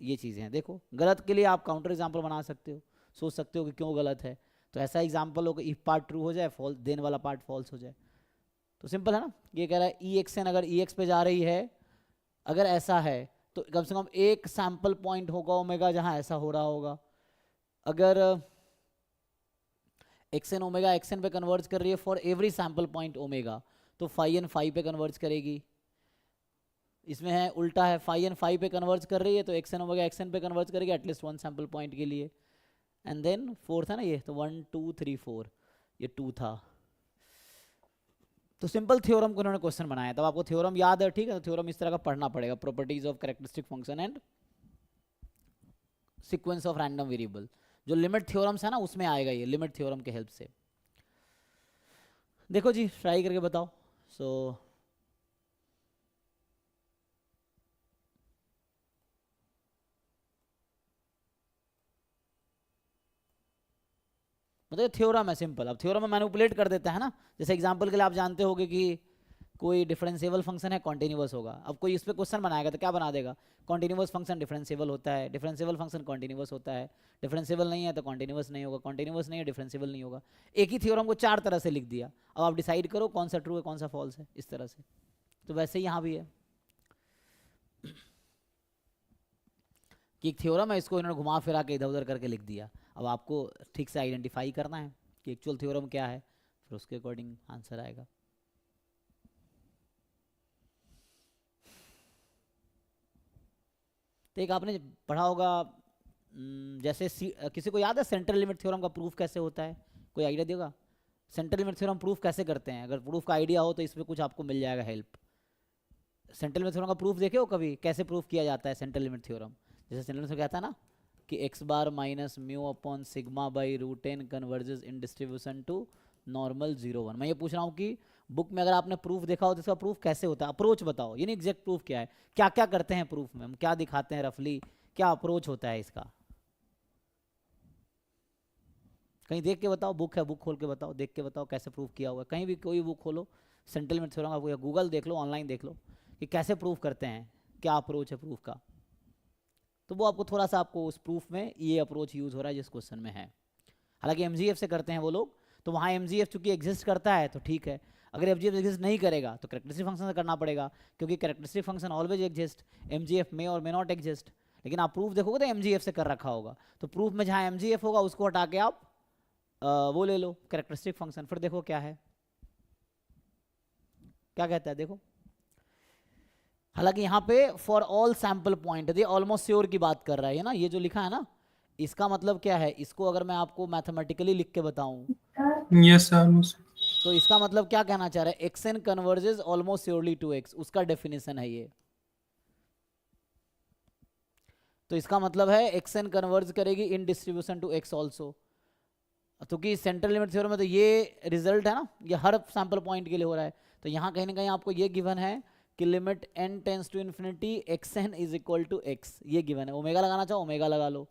ये चीज़ें हैं। देखो गलत के लिए आप काउंटर एग्जाम्पल बना सकते हो, सोच सकते हो कि क्यों गलत है। तो ऐसा एग्जाम्पल हो कि इफ पार्ट ट्रू हो जाए, फॉल्स देन वाला पार्ट फॉल्स हो जाए। तो सिंपल है ना। ये कह रहा है ई एक्स एन अगर ई एक्स पे जा रही है, अगर ऐसा है तो कम से कम एक सैंपल पॉइंट होगा ओमेगा जहां ऐसा हो रहा होगा। अगर x n omega x n पे कन्वर्ज कर रही है for every sample point omega, तो फाई एन फाई पे कन्वर्ज करेगी। इसमें है उल्टा है, फाई एन फाई पे कन्वर्ज कर रही है तो x n omega x n पे कन्वर्ज करेगी एटलीस्ट 1 सैंपल पॉइंट के लिए। एंड देन 4 था ना ये, तो 1 2 3 4, ये 2 था। तो सिंपल थ्योरम को उन्होंने क्वेश्चन बनाया, तब आपको थ्योरम याद है, ठीक है, तो थ्योरम इस तरह का पढ़ना पड़ेगा, properties of characteristic function and sequence of random variable. जो लिमिट थ्योरम्स है ना उसमें आएगा ये, लिमिट थ्योरम के हेल्प से। देखो जी ट्राई करके बताओ। सो मतलब थ्योरम है सिंपल। अब थ्योरम में मैनिपुलेट कर देता है ना, जैसे एग्जांपल के लिए आप जानते होगे कि कोई डिफरेंशिएबल फंक्शन है कॉन्टिन्यूअस होगा, अब कोई इस पर क्वेश्चन बनाएगा तो क्या बना देगा, कॉन्टिन्यूअस फंक्शन डिफरेंशिएबल होता है, डिफरेंशिएबल फंक्शन कॉन्टिन्यूअस होता है, डिफरेंशिएबल नहीं है तो कॉन्टिन्यूअस नहीं होगा, कॉन्टिन्यूअस नहीं है डिफरेंशिएबल नहीं होगा। एक ही थ्योरम को 4 तरह से लिख दिया, अब आप डिसाइड करो कौन सा ट्रू है कौन सा फॉल्स है, इस तरह से। तो वैसे ही यहाँ भी है कि एक थ्योरम है, इसको इन्होंने घुमा फिरा के इधर उधर करके लिख दिया। अब आपको ठीक से आइडेंटिफाई करना है कि एक्चुअल थ्योरम क्या है, फिर उसके अकॉर्डिंग आंसर आएगा। तो एक आपने पढ़ा होगा जैसे किसी को याद है सेंट्रल लिमिट थ्योरम का प्रूफ कैसे होता है, कोई आइडिया देगा? सेंट्रल लिमिट थ्योरम प्रूफ कैसे करते हैं? अगर प्रूफ का आइडिया हो तो इसमें कुछ आपको मिल जाएगा हेल्प। सेंट्रल लिमिट थ्योरम का प्रूफ देखे हो कभी, कैसे प्रूफ किया जाता है सेंट्रल लिमिट थ्योरम? जैसे सेंट्रल लिमिट कहता है ना कि x bar minus mu upon sigma by root n converges in distribution to normal 0 1। मैं ये पूछ रहा हूँ कि बुक में अगर आपने प्रूफ देखा हो तो इसका प्रूफ कैसे होता है, अप्रोच बताओ, ये नहीं एग्जैक्ट प्रूफ क्या है, क्या क्या करते हैं प्रूफ में, हम क्या दिखाते हैं रफली, क्या अप्रोच होता है इसका, कहीं देख के बताओ, बुक है बुक खोल के बताओ, देख के बताओ कैसे प्रूफ किया हुआ है, कहीं भी कोई बुक खोलो सेंट्रल लिमिट थ्योरम का, गूगल देख लो, ऑनलाइन देख लो कि कैसे प्रूफ करते हैं, क्या अप्रोच है प्रूफ का। तो वो आपको थोड़ा सा आपको उस प्रूफ में ये अप्रोच यूज हो रहा है जिस क्वेश्चन में है। हालांकि एमजीएफ से करते हैं वो लोग, तो वहाँ एमजीएफ चूंकि एग्जिस्ट करता है तो ठीक है, अगर एमजीएफ एग्जिस्ट नहीं करेगा तो कैरेक्टरिस्टिक फंक्शन से करना पड़ेगा, क्योंकि characteristic function always exist, MGF में और मे नॉट एग्जिस्ट। लेकिन आप प्रूफ देखोगे तो एमजीएफ से कर रखा होगा, तो प्रूफ में जहाँ एमजीएफ होगा उसको हटा के आप वो ले लो कैरेक्टरिस्टिक फंक्शन, फिर देखो क्या है, क्या कहता है देखो। हालांकि यहाँ पे फॉर ऑल सैंपल पॉइंट ये ऑलमोस्ट श्योर की बात कर रहा है ना, ये जो लिखा है ना इसका मतलब क्या है, इसको अगर मैं आपको मैथमेटिकली लिख के बताऊं यस सर, तो इसका मतलब क्या कहना चाह रहा है, x N converges almost surely to x, उसका डेफिनेशन है ये। तो इसका मतलब है एक्स एन कन्वर्ज करेगी in distribution to x also, क्योंकि सेंट्रल लिमिट थ्योरम में तो ये रिजल्ट है ना, ये हर सैंपल पॉइंट के लिए हो रहा है। तो यहाँ कहीं ना कहीं आपको ये गिवन है कि limit n tends to infinity x n is equal to x, ये गिवन है। ओमेगा लगाना चाहो ओमेगा लगा लो,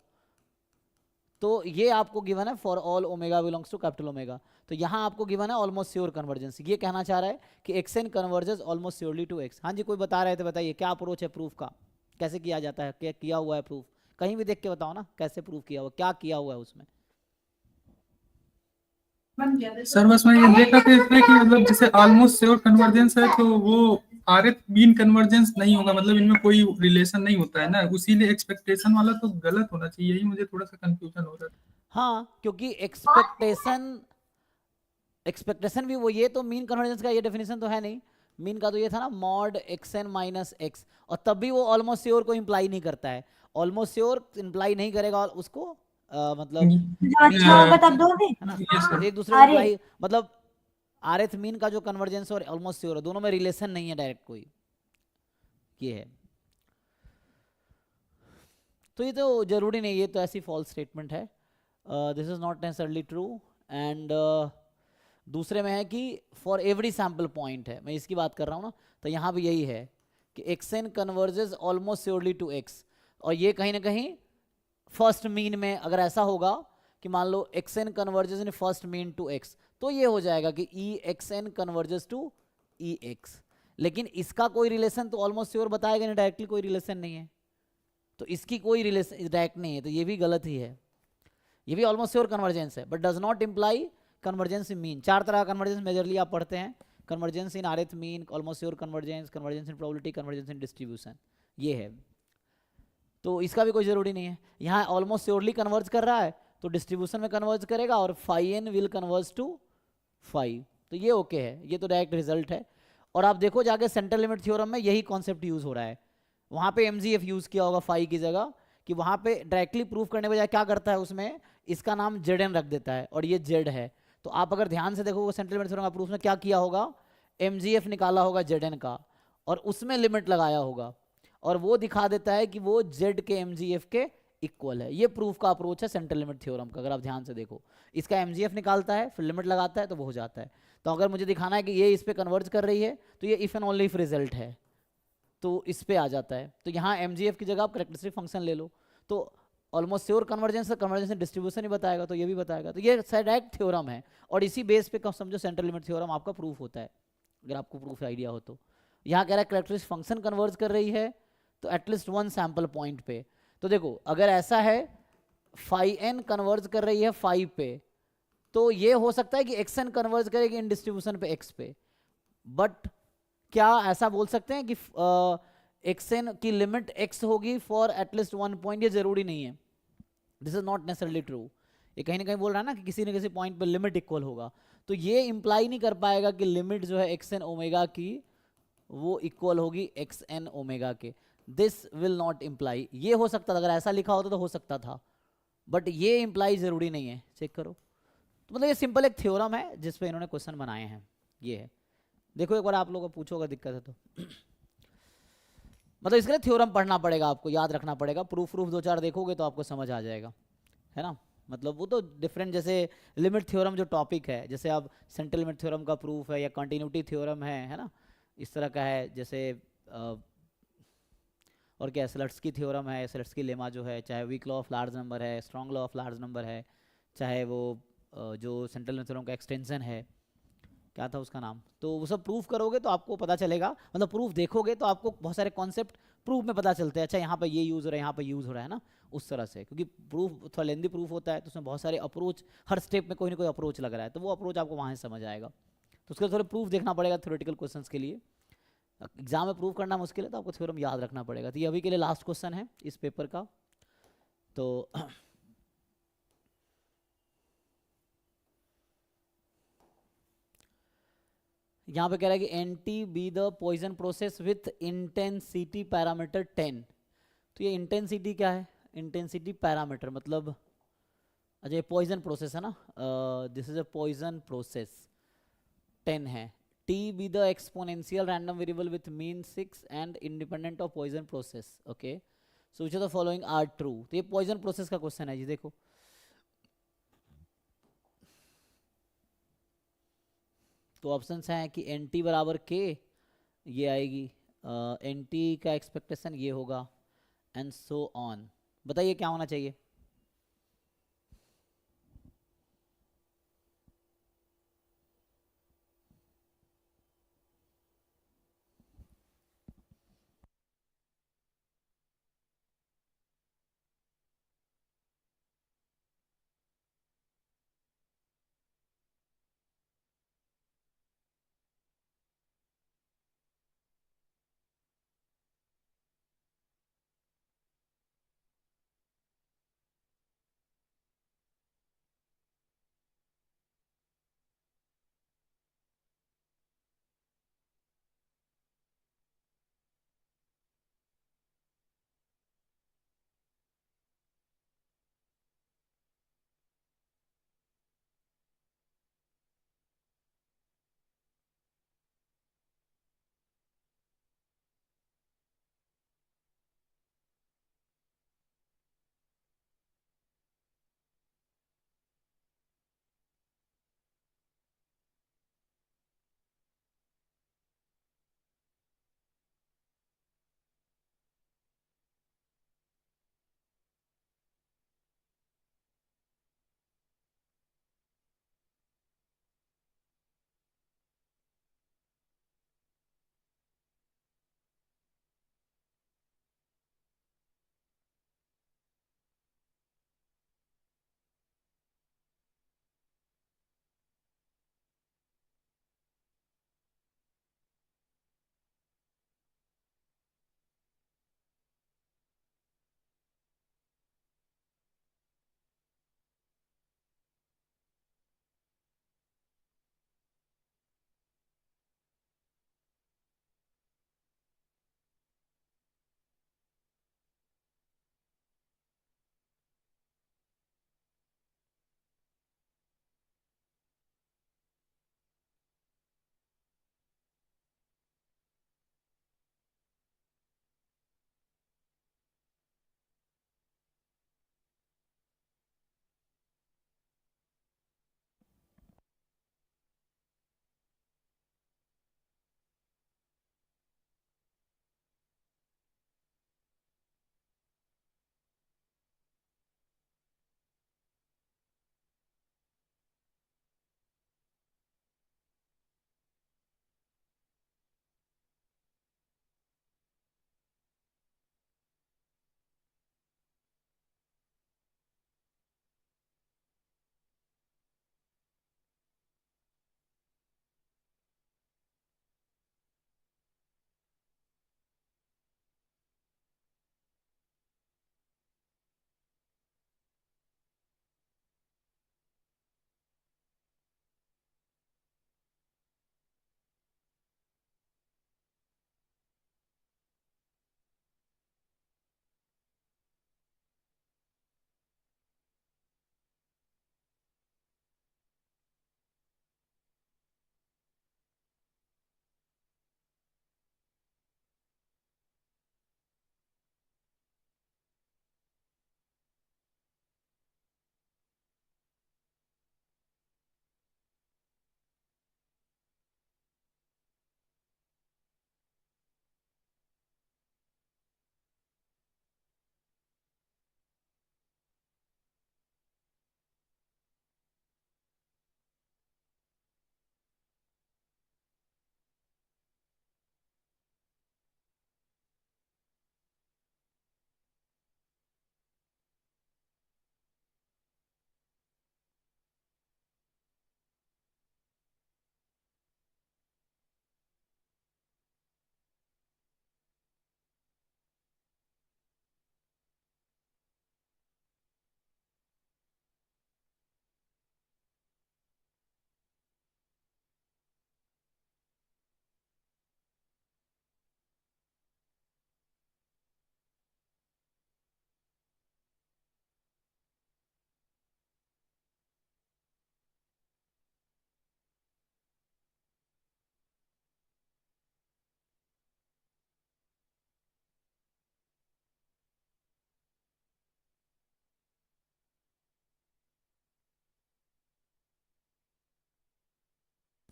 तो ये आपको गिवन है for all omega belongs to capital omega. तो यहाँ आपको गिवन है ऑलमोस्ट श्योर कन्वर्जेंस, ये कहना चाह रहा है कि x N converges almost surely to x. हाँ जी कोई बता रहे थे, बताइए क्या अप्रोच है प्रूफ का, कैसे किया जाता है, क्या किया हुआ है प्रूफ, कहीं भी देख के बताओ ना कैसे प्रूफ किया हुआ, क्या किया हुआ है उसमें। सर बस मैं ये देखा था इसमें कि मतलब जैसे ऑलमोस्ट श्योर कन्वर्जेंस है तो वो आरएफ मीन कन्वर्जेंस नहीं होगा, मतलब इनमें कोई रिलेशन नहीं होता है ना, उसीलिए एक्सपेक्टेशन वाला तो गलत होना चाहिए, यही मुझे थोड़ा सा कंफ्यूजन हो रहा था। हाँ क्योंकि एक्सपेक्टेशन भी वो, ये तो मीन कन्वर्जेंस का ये डेफिनेशन तो है नहीं, मीन का तो ये था ना mod x n minus x, और तब भी वो ऑलमोस्ट श्योर को इंप्लाई नहीं करता है, ऑलमोस्ट श्योर इंप्लाई नहीं करेगा और उसको मतलब अच्छा होगा तब दोगे है ना, Yes, sir. एक दूसरे को imply, मतलब आरएथ मीन का जो कन्वर्जेंस और ऑलमोस्ट श्योर है दोनों में रिलेशन नहीं है डायरेक्ट कोई, ये है। तो ये तो जरूरी नहीं, ये तो ऐसी फॉल्स स्टेटमेंट है, this is not necessarily true. And दूसरे में है कि फॉर एवरी सैंपल पॉइंट है, मैं इसकी बात कर रहा हूँ ना, तो यहाँ भी यही है कि x N converges almost surely to x, और ये कहीं ना कहीं फर्स्ट मीन में अगर ऐसा होगा कि मान लो X N converges in first mean to X, तो ये हो जाएगा कि E X N converges to E X, लेकिन इसका कोई रिलेशन तो ऑलमोस्ट श्योर बताएगा नहीं, डायरेक्टली कोई रिलेशन नहीं है, तो इसकी कोई रिलेशन डायरेक्ट नहीं है, तो ये भी गलत ही है, ये भी ऑलमोस्ट श्योर कन्वर्जेंस है but does not imply convergence in mean. 4 तरह का कन्वर्जेंस मेजरली आप पढ़ते हैं, convergence in rth mean, almost sure convergence, convergence in probability, convergence in distribution, ये है। तो इसका भी कोई जरूरी नहीं है, यहाँ ऑलमोस्ट श्योरली कन्वर्ज कर रहा है तो डिस्ट्रीब्यूशन में कन्वर्ज करेगा और phi n will converge to phi, तो ये ओके है, ये तो डायरेक्ट रिजल्ट है। और आप देखो जाके सेंट्रल लिमिट थ्योरम में यही कॉन्सेप्ट यूज हो रहा है, वहाँ पे एमजीएफ यूज किया होगा फाई की जगह, कि वहाँ पे डायरेक्टली प्रूफ करने बजाय क्या करता है उसमें इसका नाम जेड एन रख देता है और ये जेड है। तो आप अगर ध्यान से देखोगे सेंट्रल लिमिट थ्योरम का प्रूफ में क्या किया होगा, MGF निकाला होगा ZN का और उसमें लिमिट लगाया होगा और वो दिखा देता है कि वो Z के MGF के इक्वल है। ये प्रूफ का अप्रोच है सेंट्रल लिमिट थ्योरम का। अगर आप ध्यान से देखो, इसका MGF निकालता है, फिर लिमिट लगाता है, तो वो हो जाता है। तो अगर मुझे दिखाना है कि ये इस पे कन्वर्ज कर रही है, तो ये if and only if result है, तो इस पे आ जाता है। तो यहाँ MGF की जगह आप करेक्टरिस्टिक फंक्शन ले लो, तो ऑलमोस्ट श्योर कन्वर्जेंस डिस्ट्रीब्यूशन ही बताएगा, तो ये भी बताएगा। तो ये डायरेक्ट थ्योरम है और इसी बेस पे समझो सेंट्रल लिमिट थ्योरम आपका प्रूफ होता है, अगर आपको प्रूफ आइडिया हो तो। यहाँ कह रहा है करेक्टरिस्टिक फंक्शन कन्वर्ज कर रही है, तो एटलीस्ट वन सैंपल पॉइंट पे। तो देखो अगर ऐसा है फाई n कन्वर्ज कर रही है फाई पे, तो ये हो सकता है कि xn कन्वर्ज करेगी इन डिस्ट्रीब्यूशन पे x पे। बट क्या ऐसा बोल सकते हैं कि xn की लिमिट x होगी फॉर एटलीस्ट वन पॉइंट? ये जरूरी नहीं है, this is not necessarily true. ये कहीं ना कहीं बोल रहा है ना कि किसी न किसी पॉइंट पे लिमिट इक्वल होगा, तो ये इंप्लाई नहीं कर पाएगा कि लिमिट जो है xn ओमेगा की वो इक्वल होगी xn ओमेगा के। This will not imply. ये हो सकता था, अगर ऐसा लिखा होता तो हो सकता था, बट ये इम्प्लाई जरूरी नहीं है। चेक करो। तो मतलब ये सिंपल एक थ्योरम है जिस पे इन्होंने क्वेश्चन बनाए हैं। ये है, देखो एक बार आप लोगों को पूछो अगर दिक्कत है तो। मतलब इसके लिए थ्योरम पढ़ना पड़ेगा, आपको याद रखना पड़ेगा। प्रूफ दो चार देखोगे तो आपको समझ आ जाएगा, है ना। मतलब वो तो डिफरेंट, जैसे लिमिट थ्योरम जो टॉपिक है, जैसे अब सेंट्रल लिमिट थ्योरम का प्रूफ है या कंटिन्यूटी थ्योरम है ना, इस तरह का है। जैसे और क्या, स्लट्सकी थ्योरम है, स्लट्सकी लेमा जो है, चाहे weak law of large number है, strong law of large number है, चाहे वो जो सेंट्रल लिमिट थ्योरम का एक्सटेंशन है, क्या था उसका नाम, तो वो सब प्रूफ करोगे तो आपको पता चलेगा। मतलब प्रूफ देखोगे तो आपको बहुत सारे कॉन्सेप्ट प्रूफ में पता चलते हैं। अच्छा यहाँ पे ये यूज़ हो रहा है, यहाँ पे यूज़ हो रहा है ना, उस तरह से। क्योंकि प्रूफ थोड़ा लेंदी प्रूफ होता है, तो उसमें बहुत सारे अप्रोच, हर स्टेप में कोई ना कोई अप्रोच लग रहा है, तो वो अप्रोच आपको वहाँ से समझ आएगा। तो उसके लिए थोड़े प्रूफ देखना पड़ेगा थ्योरेटिकल क्वेश्चंस के लिए। एग्जाम में प्रूफ करना मुश्किल है, तो आपको थ्योरम याद रखना पड़ेगा। तो ये अभी के लिए लास्ट क्वेश्चन है इस पेपर का। तो यहाँ पे कह रहा है कि NT be the Poisson process with intensity parameter 10। तो ये इंटेंसिटी क्या है? इंटेंसिटी पैरामीटर मतलब, अच्छा ये पॉइजन प्रोसेस है ना, this is a Poisson process, 10 है। T be the exponential random variable with mean 6 and independent of Poisson process. Okay, so which of the following are true? तो ये Poisson process का question है जी। देखो तो options हैं कि NT बराबर K, ये आएगी, NT का एक्सपेक्टेशन ये होगा, एंड सो ऑन। बताइए क्या होना चाहिए?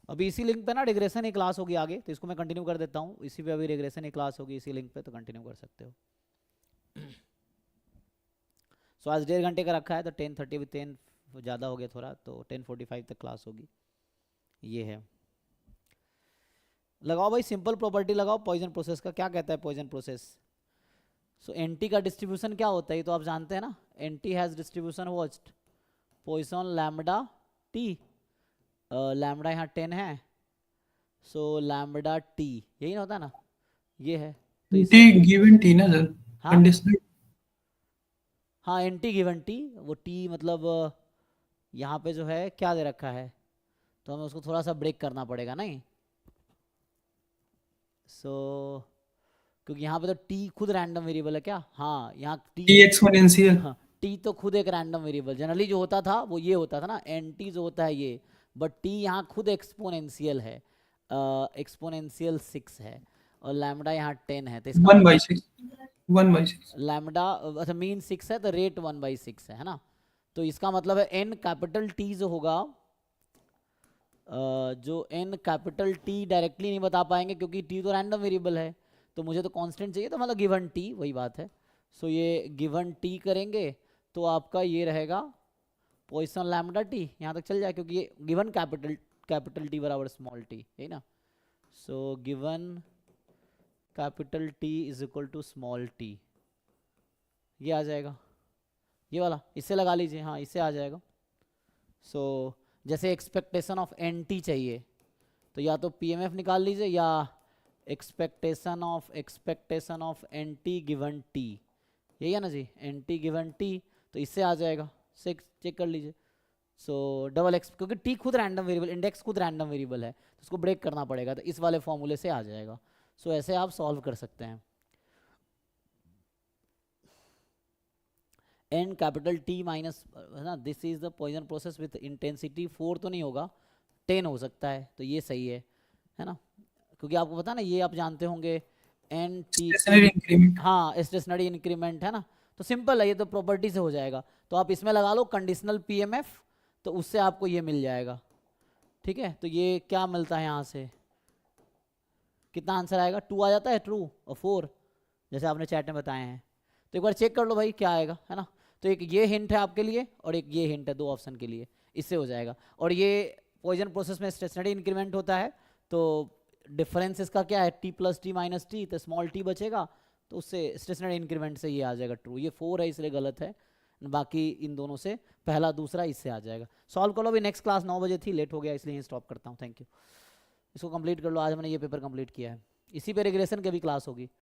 अभी इसी लिंक पे ना रिग्रेशन ही क्लास होगी आगे, तो इसको मैं कंटिन्यू कर देता हूँ। इसी पे अभी रिग्रेशन ही क्लास होगी इसी लिंक पे, तो कंटिन्यू कर सकते हो। सो आज 1.5 घंटे का रखा है, तो 10:30 भी 10 ज़्यादा हो गया थोड़ा, तो 10:45 तक क्लास होगी। ये है, लगाओ भाई सिंपल प्रॉपर्टी लगाओ पॉइजन प्रोसेस का। क्या कहता है पॉइजन प्रोसेस? सो एनटी का डिस्ट्रीब्यूशन क्या होता है, ये तो आप जानते हैं ना। NT has distribution what? Poisson lambda t. Lambda यहाँ 10 है, सो लैम्बडा टी, यही ना होता है ना, ये है। तो इसे टी गिवन टी ना सर, हाँ कंडीशनल। हाँ एनटी गिवन टी, वो टी मतलब यहाँ पे जो है क्या दे रखा है, तो हमें उसको थोड़ा सा ब्रेक करना पड़ेगा नहीं। सो क्योंकि यहाँ पे तो टी खुद रैंडम वेरिएबल है क्या? हाँ यहाँ टी टी, एक्सपोनेंशियल। हाँ टी तो खुद एक रैंडम वेरिएबल, जनरली जो होता था वो ये होता था ना, एन टी जो होता है ये, बट टी यहाँ खुद एक्सपोनेंशियल है, एक्सपोनेंशियल 6 है, और लैम्बडा यहाँ 10 है, तो इसका 1/6 1/6। लैम्बडा अच्छा मीन 6 है, तो रेट 1/6 है ना। तो इसका मतलब है एन कैपिटल टी जो होगा, जो एन कैपिटल टी डायरेक्टली नहीं बता पाएंगे क्योंकि टी तो रैंडम वेरिएबल है, तो मुझे तो कांस्टेंट चाहिए, तो मतलब गिवन टी, वही बात है। सो ये गिवन टी करेंगे तो आपका ये रहेगा पॉइसन लैम्बडा टी, यहाँ तक चल जाए क्योंकि ये गिवन कैपिटल टी बराबर स्मॉल टी, यही ना। So given capital t is equal to small t, ये आ जाएगा, ये वाला इससे लगा लीजिए, हाँ इससे आ जाएगा। सो जैसे एक्सपेक्टेशन ऑफ एन टी चाहिए, तो या तो पी एम एफ निकाल लीजिए, या expectation of n t given t, यही है ना जी, एन टी गिवन टी, तो इससे आ जाएगा, चेक कर लीजिए। सो डबल एक्स, क्योंकि टी खुद रैंडम वेरिएबल, इंडेक्स खुद रैंडम वेरिएबल है, तो उसको ब्रेक करना पड़ेगा, तो इस वाले फॉर्मूले से आ जाएगा। सो ऐसे आप सॉल्व कर सकते हैं। एन कैपिटल टी माइनस है ना, this is the Poisson process with intensity 4 तो नहीं होगा, 10 हो सकता है, तो ये सही है ना, क्योंकि आपको पता ना, ये आप जानते होंगे एन टी, स्टेशनरी इंक्रीमेंट। हाँ स्टेशनरी इंक्रीमेंट है ना, तो सिंपल है, ये तो प्रॉपर्टी से हो जाएगा। तो आप इसमें लगा लो कंडीशनल पीएमएफ, तो उससे आपको ये मिल जाएगा, ठीक है। तो ये क्या मिलता है यहाँ से, कितना आंसर आएगा? 2 आ जाता है, ट्रू, और 4 जैसे आपने चैट में बताए हैं। तो एक बार चेक कर लो भाई क्या आएगा, है ना। तो एक ये हिंट है आपके लिए और एक ये हिंट है, 2 ऑप्शन के लिए, इससे हो जाएगा। और ये पॉइजन प्रोसेस में स्टेशनरी इंक्रीमेंट होता है, तो डिफरेंस इसका क्या है, T plus T minus T, तो स्मॉल टी बचेगा, तो उससे स्टेशनरी इंक्रीमेंट से ये आ जाएगा ट्रू। ये 4 है इसलिए गलत है, बाकी इन दोनों से पहला दूसरा इससे आ जाएगा। सॉल्व कर लो। अभी नेक्स्ट क्लास 9 बजे थी, लेट हो गया इसलिए स्टॉप करता हूँ। Thank you. इसको कंप्लीट कर लो, आज मैंने ये पेपर कंप्लीट किया है। इसी पे रिग्रेशन की भी क्लास होगी।